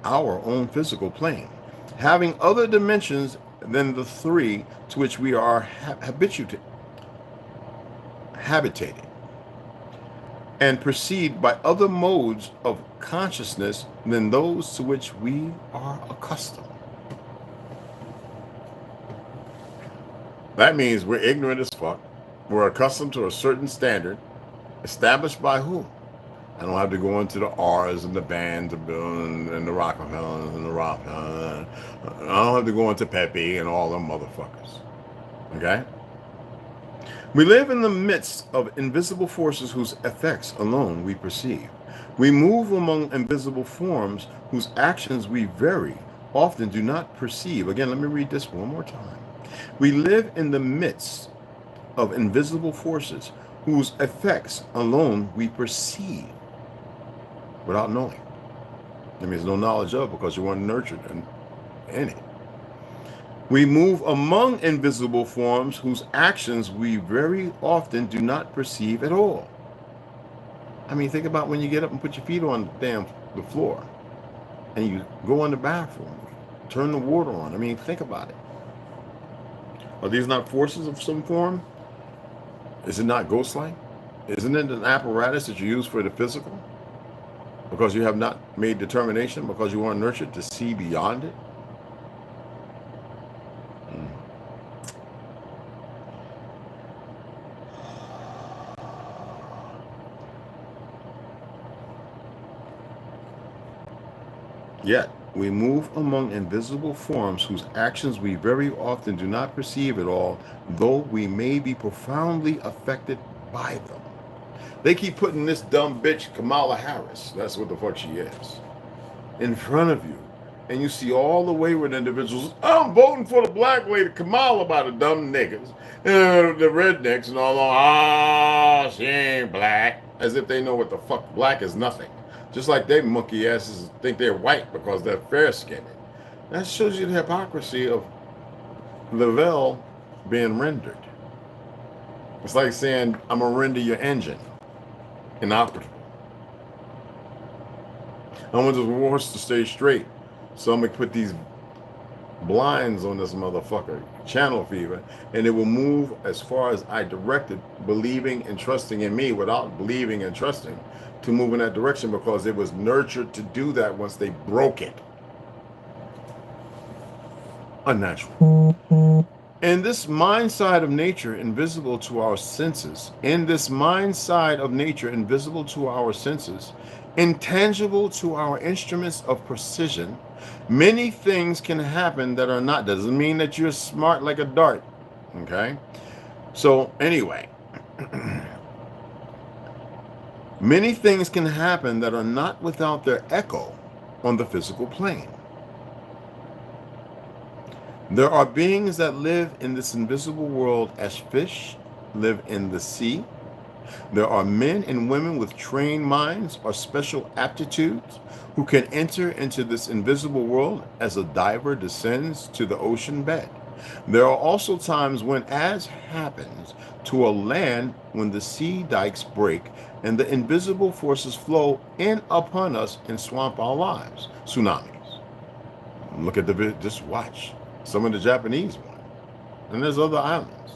our own physical plane, having other dimensions than the three to which we are habitated, and proceed by other modes of consciousness than those to which we are accustomed. That means we're ignorant as fuck. We're accustomed to a certain standard established by who? I don't have to go into the R's and the bands and the Rockefellers and the Rockefellers. I don't have to go into Pepe and all them motherfuckers. Okay? We live in the midst of invisible forces whose effects alone we perceive. We move among invisible forms whose actions we very often do not perceive. Again, let me read this one more time. We live in the midst of invisible forces whose effects alone we perceive without knowing. That means no knowledge of, because you weren't nurtured in it. We move among invisible forms whose actions we very often do not perceive at all. I mean, think about when you get up and put your feet on the floor and you go in the bathroom, turn the water on. I mean, think about it. Are these not forces of some form? Is it not ghost-like? Isn't it an apparatus that you use for the physical? Because you have not made determination, because you weren't nurtured to see beyond it? Yet, we move among invisible forms whose actions we very often do not perceive at all, though we may be profoundly affected by them. They keep putting this dumb bitch, Kamala Harris, that's what the fuck she is, in front of you. And you see all the wayward individuals, I'm voting for the black lady, Kamala, by the dumb niggas, the rednecks and all, she ain't black, as if they know what the fuck black is nothing. Just like they monkey asses think they're white because they're fair-skinned. That shows you the hypocrisy of the veil being rendered. It's like saying, I'm going to render your engine inoperable. I want this horse to stay straight, so I'm going to put these blinds on this motherfucker, channel fever, and it will move as far as I directed, believing and trusting in me without believing and trusting to move in that direction, because it was nurtured to do that once they broke it. Unnatural. In this mind side of nature invisible to our senses, intangible to our instruments of precision, many things can happen that are not. Doesn't mean that you're smart like a dart. Okay? So anyway, many things can happen that are not without their echo on the physical plane. There are beings that live in this invisible world as fish live in the sea. There are men and women with trained minds or special aptitudes who can enter into this invisible world as a diver descends to the ocean bed. There are also times when, as happens to a land, when the sea dikes break and the invisible forces flow in upon us and swamp our lives. Tsunamis. Look at just watch some of the Japanese one. And there's other islands.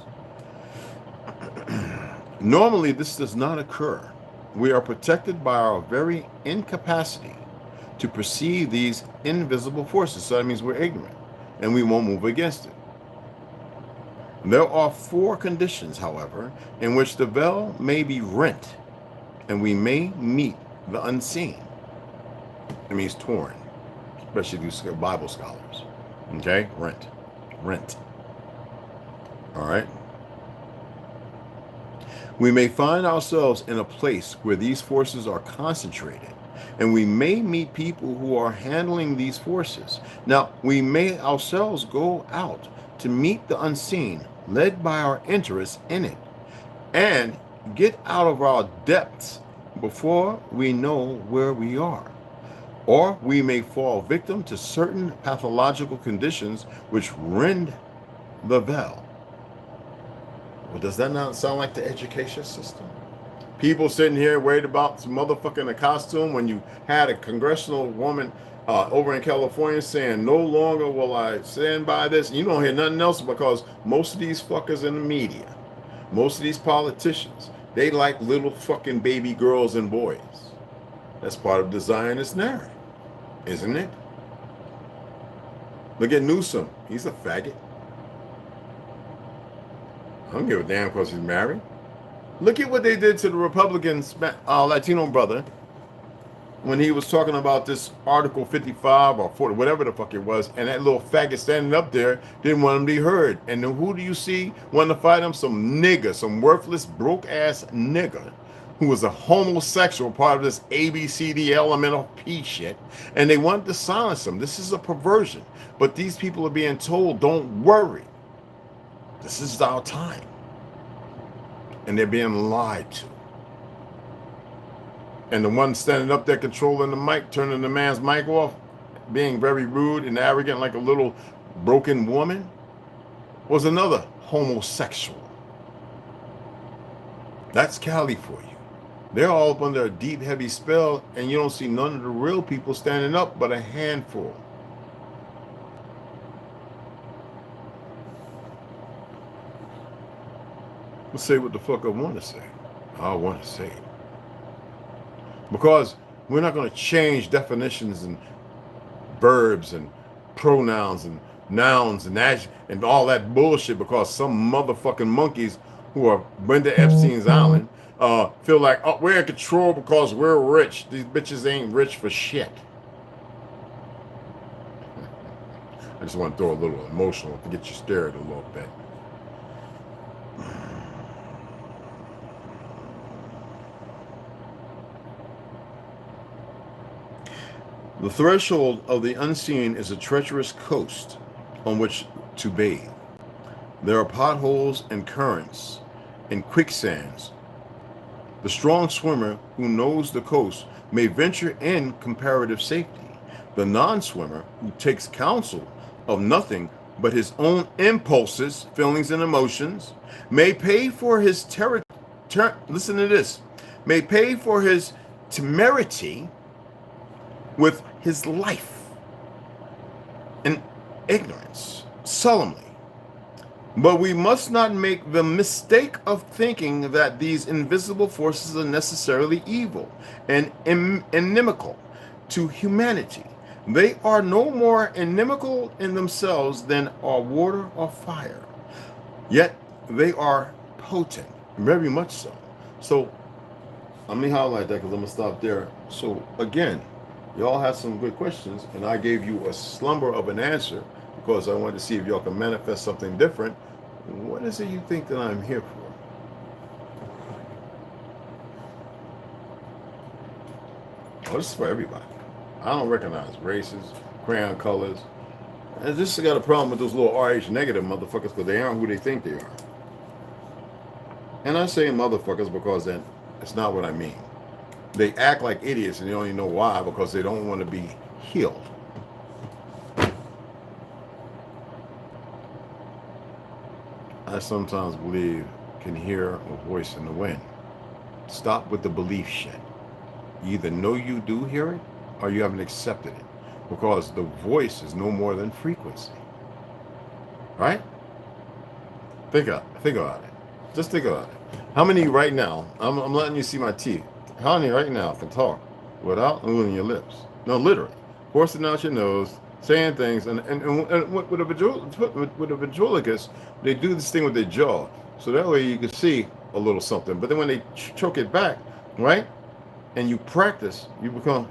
Normally, this does not occur. We are protected by our very incapacity to perceive these invisible forces. So that means we're ignorant and we won't move against it. There are 4 conditions, however, in which the veil may be rent, and we may meet the unseen. It means torn, especially these Bible scholars. Okay? Rent. All right? We may find ourselves in a place where these forces are concentrated, and we may meet people who are handling these forces. Now, we may ourselves go out to meet the unseen, led by our interest in it, and get out of our depths before we know where we are. Or we may fall victim to certain pathological conditions which rend the veil. Well, does that not sound like the education system? People sitting here worried about some motherfucker in a costume when you had a congressional woman over in California saying, no longer will I stand by this. And you don't hear nothing else because most of these fuckers in the media, most of these politicians, they like little fucking baby girls and boys. That's part of the Zionist narrative, isn't it? Look at Newsom. He's a faggot. I don't give a damn because he's married. Look at what they did to the Republican Latino brother when he was talking about this Article 55 or 40, whatever the fuck it was, and that little faggot standing up there didn't want him to be heard. And then who do you see wanting to fight him? Some nigga, some worthless, broke-ass nigga who was a homosexual, part of this ABCD elemental P shit, and they wanted to silence him. This is a perversion. But these people are being told, don't worry. This is our time. And they're being lied to. And the one standing up there controlling the mic, turning the man's mic off, being very rude and arrogant like a little broken woman, was another homosexual. That's Cali for you. They're all up under a deep, heavy spell, and you don't see none of the real people standing up but a handful. Let's say what the fuck I want to say. I want to say it. Because we're not going to change definitions and verbs and pronouns and nouns and all that bullshit because some motherfucking monkeys who are Brenda Epstein's island feel like, oh, we're in control because we're rich. These bitches ain't rich for shit. I just want to throw a little emotional to get you stirred a little bit. The threshold of the unseen is a treacherous coast on which to bathe. There are potholes and currents and quicksands. The strong swimmer who knows the coast may venture in comparative safety. The non-swimmer who takes counsel of nothing but his own impulses, feelings, and emotions may pay for his listen to this, may pay for his temerity with his life and ignorance solemnly. But we must not make the mistake of thinking that these invisible forces are necessarily evil and inimical to humanity. They are no more inimical in themselves than are water or fire. Yet they are potent, very much so. So let me highlight that because I'm going to stop there. So again, y'all had some good questions, and I gave you a slumber of an answer because I wanted to see if y'all can manifest something different. What is it you think that I'm here for? Oh, this is for everybody. I don't recognize races, crayon colors. I just got a problem with those little RH negative motherfuckers because they aren't who they think they are. And I say motherfuckers because then it's not what I mean. They act like idiots and they don't even know why because they don't want to be healed. I sometimes believe can hear a voice in the wind. Stop with the belief shit. You either know you do hear it or you haven't accepted it because the voice is no more than frequency. Right? Think about it. Just think about it. How many right now, I'm letting you see my teeth. How many right now can talk without moving your lips? No, literally. Forcing out your nose, saying things, and with a ventriloquist, they do this thing with their jaw, so that way you can see a little something. But then when they choke it back, right, and you practice, you become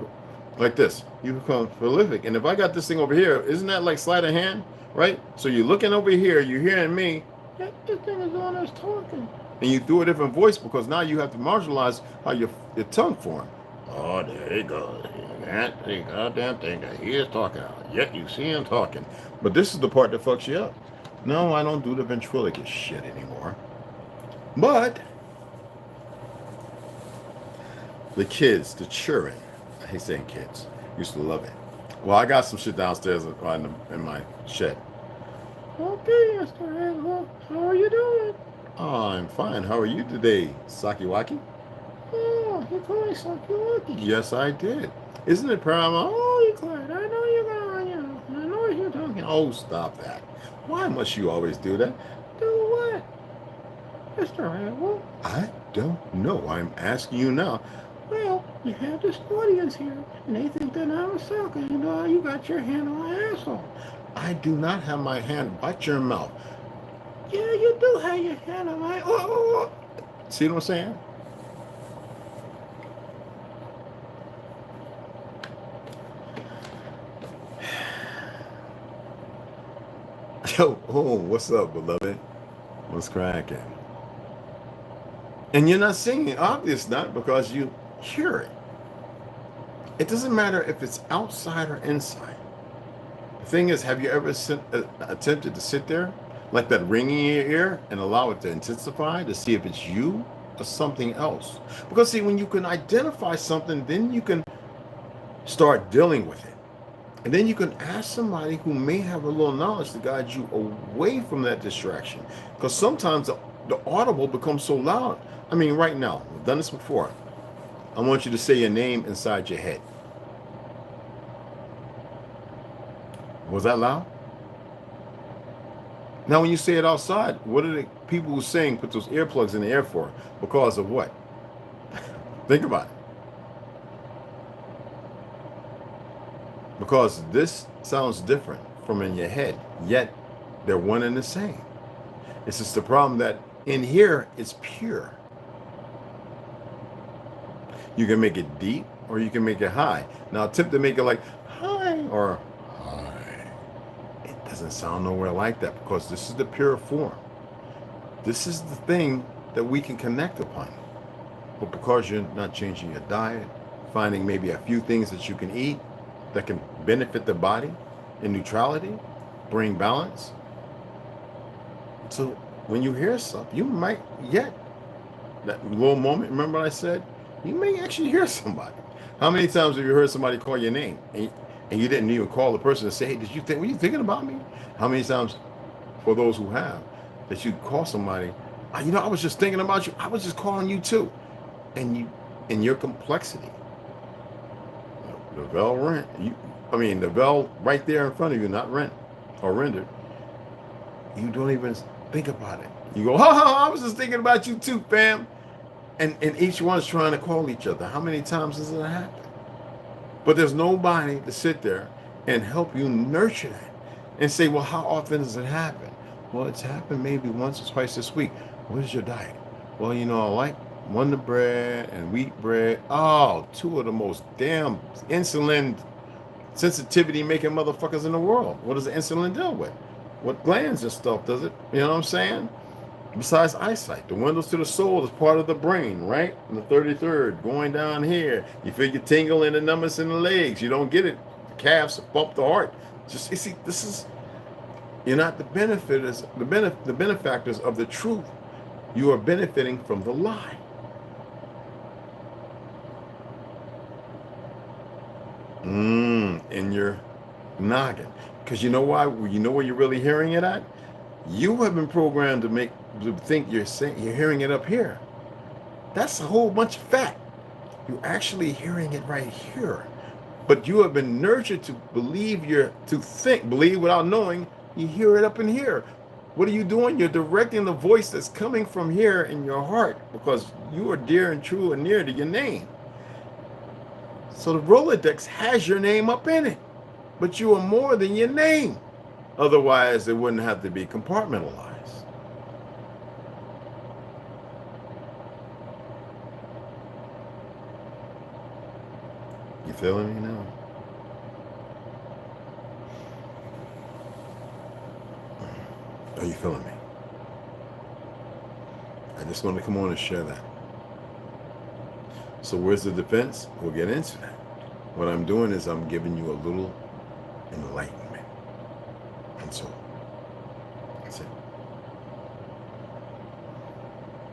like this. You become prolific. And if I got this thing over here, isn't that like sleight of hand, right? So you're looking over here, you're hearing me. This thing is on us talking, and you do a different voice because now you have to marginalize how your tongue form. Oh, there he goes. That goddamn thing that he is talking out. Yet you see him talking. But this is the part that fucks you up. No, I don't do the ventriloquist shit anymore. But the kids, the children, I hate saying kids, used to love it. Well, I got some shit downstairs in my shed. Okay, Mr. Hazel, how are you doing? Oh, I'm fine. How are you today, Sakiwaki? Oh, you call me Sakiwaki? Yes, I did. Isn't it paramount? Oh, you cried. I know you're going. I know what you're talking. Oh, stop that. Why must you always do that? Do what? Mr. Hazel? I don't know. I'm asking you now. Well, you have this audience here, and they think that I'm a sucker, and you got your hand on my asshole. I do not have my hand. Watch your mouth. Yeah, you do have your hand on my... Oh. See what I'm saying? Yo, oh, what's up, beloved? What's cracking? And you're not singing, obviously not, because you hear it. It doesn't matter if it's outside or inside. The thing is, have you ever attempted to sit there, like that ringing in your ear, and allow it to intensify to see if it's you or something else? Because see, when you can identify something, then you can start dealing with it. And then you can ask somebody who may have a little knowledge to guide you away from that distraction. Because sometimes the audible becomes so loud. I mean, right now, we've done this before. I want you to say your name inside your head. Was that loud? Now, when you say it outside, what are the people who sing put those earplugs in the ear for? Because of what? Think about it. Because this sounds different from in your head, yet they're one and the same. It's just the problem that in here, it's pure. You can make it deep or you can make it high. Now attempt to make it like hi or hi. It doesn't sound nowhere like that because this is the pure form. This is the thing that we can connect upon. But because you're not changing your diet, finding maybe a few things that you can eat that can benefit the body in neutrality, bring balance. So when you hear something, you might get that little moment. Remember what I said? You may actually hear somebody. How many times have you heard somebody call your name and you didn't even call the person and say, hey, did you think, were you thinking about me? How many times, for those who have, that you call somebody, I was just thinking about you. I was just calling you too. And you, in your complexity, the bell the bell right there in front of you, not rent or rendered. You don't even think about it. You go, I was just thinking about you too, fam. And each one's trying to call each other. How many times does it happen? But there's nobody to sit there and help you nurture that and say, well, how often does it happen? Well, it's happened maybe once or twice this week. What is your diet? Well, I like Wonder Bread and wheat bread. Oh, two of the most damn insulin sensitivity making motherfuckers in the world. What does the insulin deal with? What glands and stuff does it? You know what I'm saying? Besides eyesight, the windows to the soul is part of the brain, right? And the 33rd, going down here. You feel your tingle in the numbness in the legs. You don't get it. The calves bump the heart. Just, you see, this is, you're not the benefactors, the benefactors of the truth. You are benefiting from the lie. In your noggin. Because you know why? You know where you're really hearing it at? You have been programmed to think you're hearing it up here. That's a whole bunch of fat. You're actually hearing it right here. But you have been nurtured to believe believe without knowing, you hear it up in here. What are you doing? You're directing the voice that's coming from here in your heart because you are dear and true and near to your name. So the Rolodex has your name up in it. But you are more than your name. Otherwise, it wouldn't have to be compartmentalized. You feeling me now? Are you feeling me? I just want to come on and share that. So where's the defense? We'll get into that. What I'm doing is I'm giving you a little enlightenment. And so, that's it.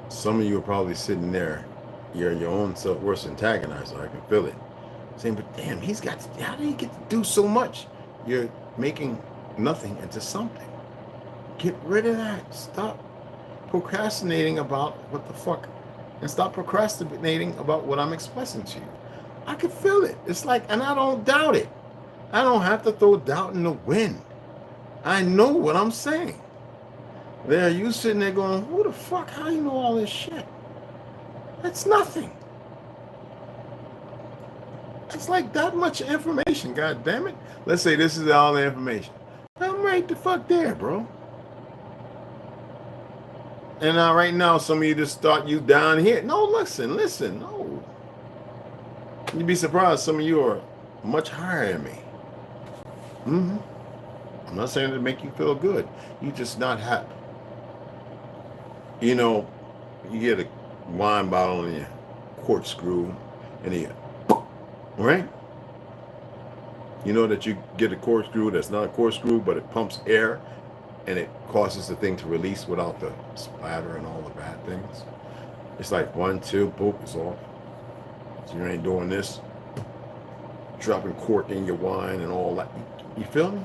Some of you are probably sitting there, you're your own self-worst antagonizer. I can feel it. Saying, but damn, how did he get to do so much? You're making nothing into something. Get rid of that. Stop procrastinating about what the fuck. And stop procrastinating about what I'm expressing to you. I can feel it. It's like, and I don't doubt it. I don't have to throw doubt in the wind. I know what I'm saying. There, you sitting there going, who the fuck, how you know all this shit? That's nothing. It's like that much information, god damn it. Let's say this is all the information. I'm right the fuck there, bro. And right now, some of you just thought you down here. No, listen, no. You'd be surprised, some of you are much higher than me. I'm not saying to make you feel good. You just not happy. You know, you get a wine bottle and you corkscrew and you, right? You know that you get a corkscrew that's not a corkscrew, but it pumps air and it causes the thing to release without the splatter and all the bad things. It's like 1, 2, boop, it's off. So you ain't doing this, dropping cork in your wine and all that. You feel me?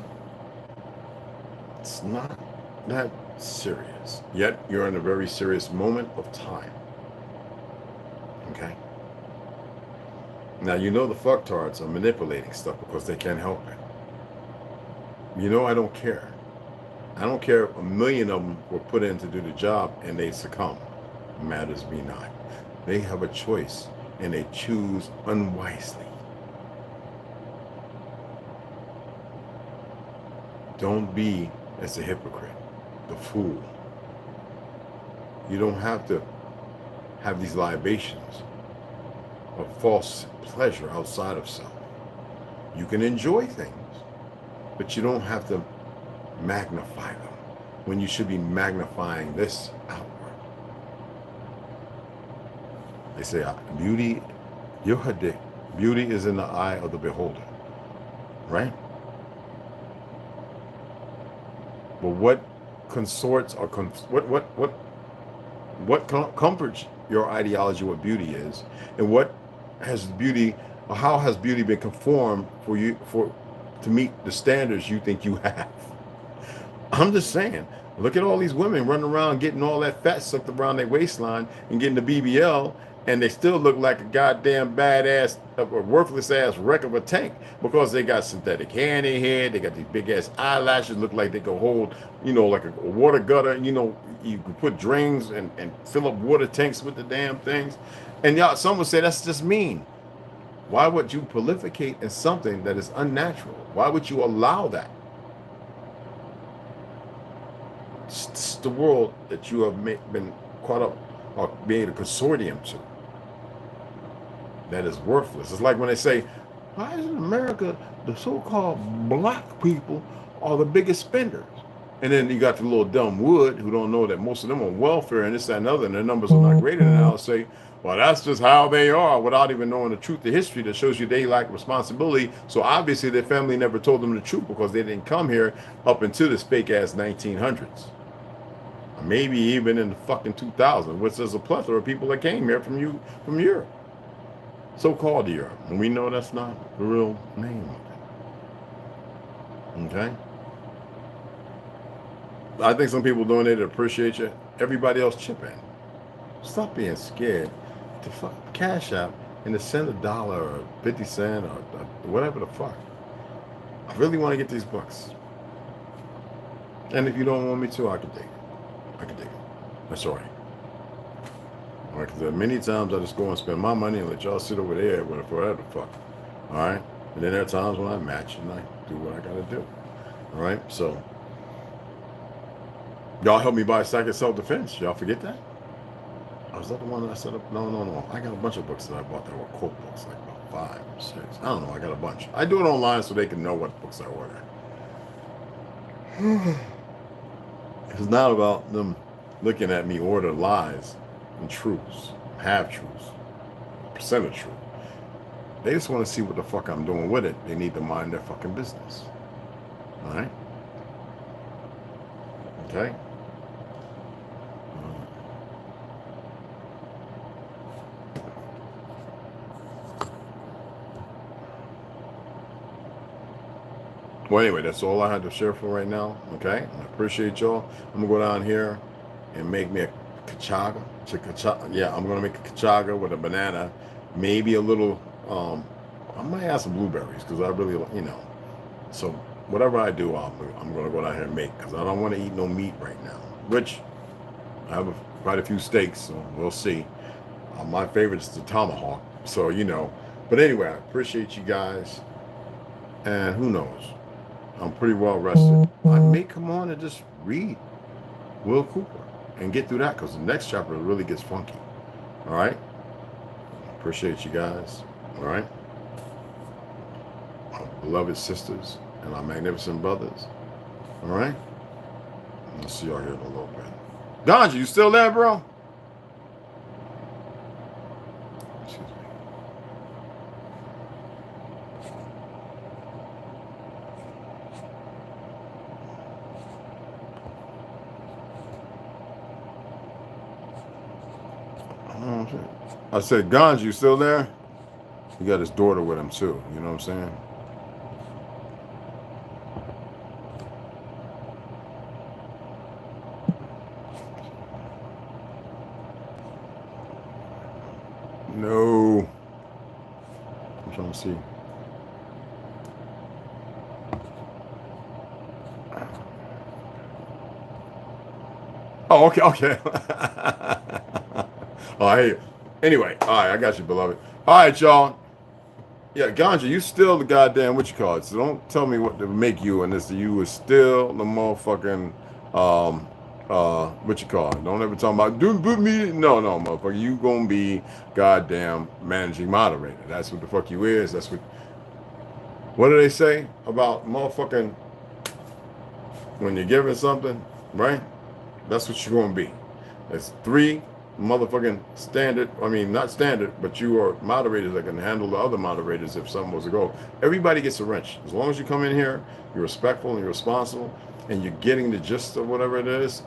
It's not that serious. Yet you're in a very serious moment of time. Okay? Now you know the fucktards are manipulating stuff because they can't help it. You know I don't care. I don't care if 1 million of them were put in to do the job and they succumb. Matters me not. They have a choice and they choose unwisely. Don't be as a hypocrite, the fool. You don't have to have these libations of false pleasure outside of self. You can enjoy things, but you don't have to magnify them when you should be magnifying this outward. They say beauty is in the eye of the beholder, right? But what consorts or what comforts your ideology what beauty is, and what has beauty, or how has beauty been conformed for you to meet the standards you think you have? I'm just saying, look at all these women running around getting all that fat sucked around their waistline and getting the BBL, and they still look like a goddamn badass, a worthless ass wreck of a tank because they got synthetic hair in their head, they got these big ass eyelashes, look like they could hold, you know, like a water gutter, you know, you could put drains and fill up water tanks with the damn things. And y'all, someone say that's just mean. Why would you proliferate in something that is unnatural? Why would you allow that? It's the world that you have been caught up or being a consortium to. That is worthless. It's like when they say, why is in America the so-called black people are the biggest spenders? And then you got the little dumb wood who don't know that most of them are on welfare and this, that, and other, and their numbers are not greater than I'll say, well, that's just how they are, without even knowing the truth of history that shows you they lack responsibility. So obviously their family never told them the truth because they didn't come here up into this fake-ass 1900s. Maybe even in the fucking 2000s, which there's a plethora of people that came here from Europe. So-called Europe. And we know that's not the real name of it. Okay? I think some people doing it to appreciate you. Everybody else chip in. Stop being scared to fuck Cashapp and to send $1 or 50 cents or whatever the fuck. I really want to get these bucks. And if you don't want me to, I can take it. I can take it. That's all right. All right, because many times I just go and spend my money and let y'all sit over there for whatever the fuck. All right? And then there are times when I match and I do what I gotta do. All right, so y'all help me buy Psychic Self-Defense. Y'all forget that? I was that the one that I set up? No. I got a bunch of books that I bought that were quote books, like about 5 or 6. I don't know. I got a bunch. I do it online so they can know what books I order. It's not about them looking at me order lies and truths, half-truths, percent of truth. They just want to see what the fuck I'm doing with it. They need to mind their fucking business. All right? Okay? Well, anyway, that's all I had to share for right now. Okay? I appreciate y'all. I'm going to go down here and make me a kachaga. Yeah, I'm going to make a kachaga with a banana. Maybe a little, I might add some blueberries because I really, So whatever I do, I'm going to go down here and make because I don't want to eat no meat right now. Which, I have quite a few steaks, so we'll see. My favorite is the tomahawk. So, But anyway, I appreciate you guys. And who knows? I'm pretty well rested. I may come on and just read Will Cooper and get through that because the next chapter really gets funky. All right? Appreciate you guys. All right? My beloved sisters and our magnificent brothers. All right? I'll see y'all here in a little bit. Ganja, you still there, bro? Excuse me. I said, Ganja, you still there? He got his daughter with him too. You know what I'm saying? No. I'm trying to see. Oh, okay. Oh, hey. Anyway, all right, I got you, beloved. All right, y'all. Yeah, Ganja, you still the goddamn what you call it. So don't tell me what to make you and this. You is still the motherfucking what you call it. Don't ever talk about do me. No, motherfucker. You gonna be goddamn managing moderator. That's what the fuck you is. That's what do they say about motherfucking when you're giving something, right? That's what you're gonna be. It's 3 motherfucking standard, not standard, but you are moderators that can handle the other moderators if something was to go. Everybody gets a wrench. As long as you come in here, you're respectful and you're responsible, and you're getting the gist of whatever it is,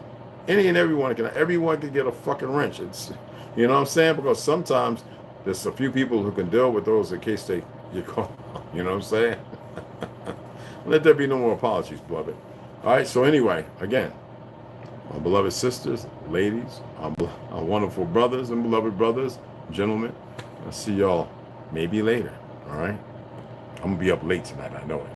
everyone can get a fucking wrench. It's, you know what I'm saying? Because sometimes there's a few people who can deal with those in case you call, you know what I'm saying? Let there be no more apologies, beloved. All right, so anyway, again, my beloved sisters, ladies, our wonderful brothers and beloved brothers, gentlemen, I'll see y'all maybe later, all right? I'm going to be up late tonight, I know it.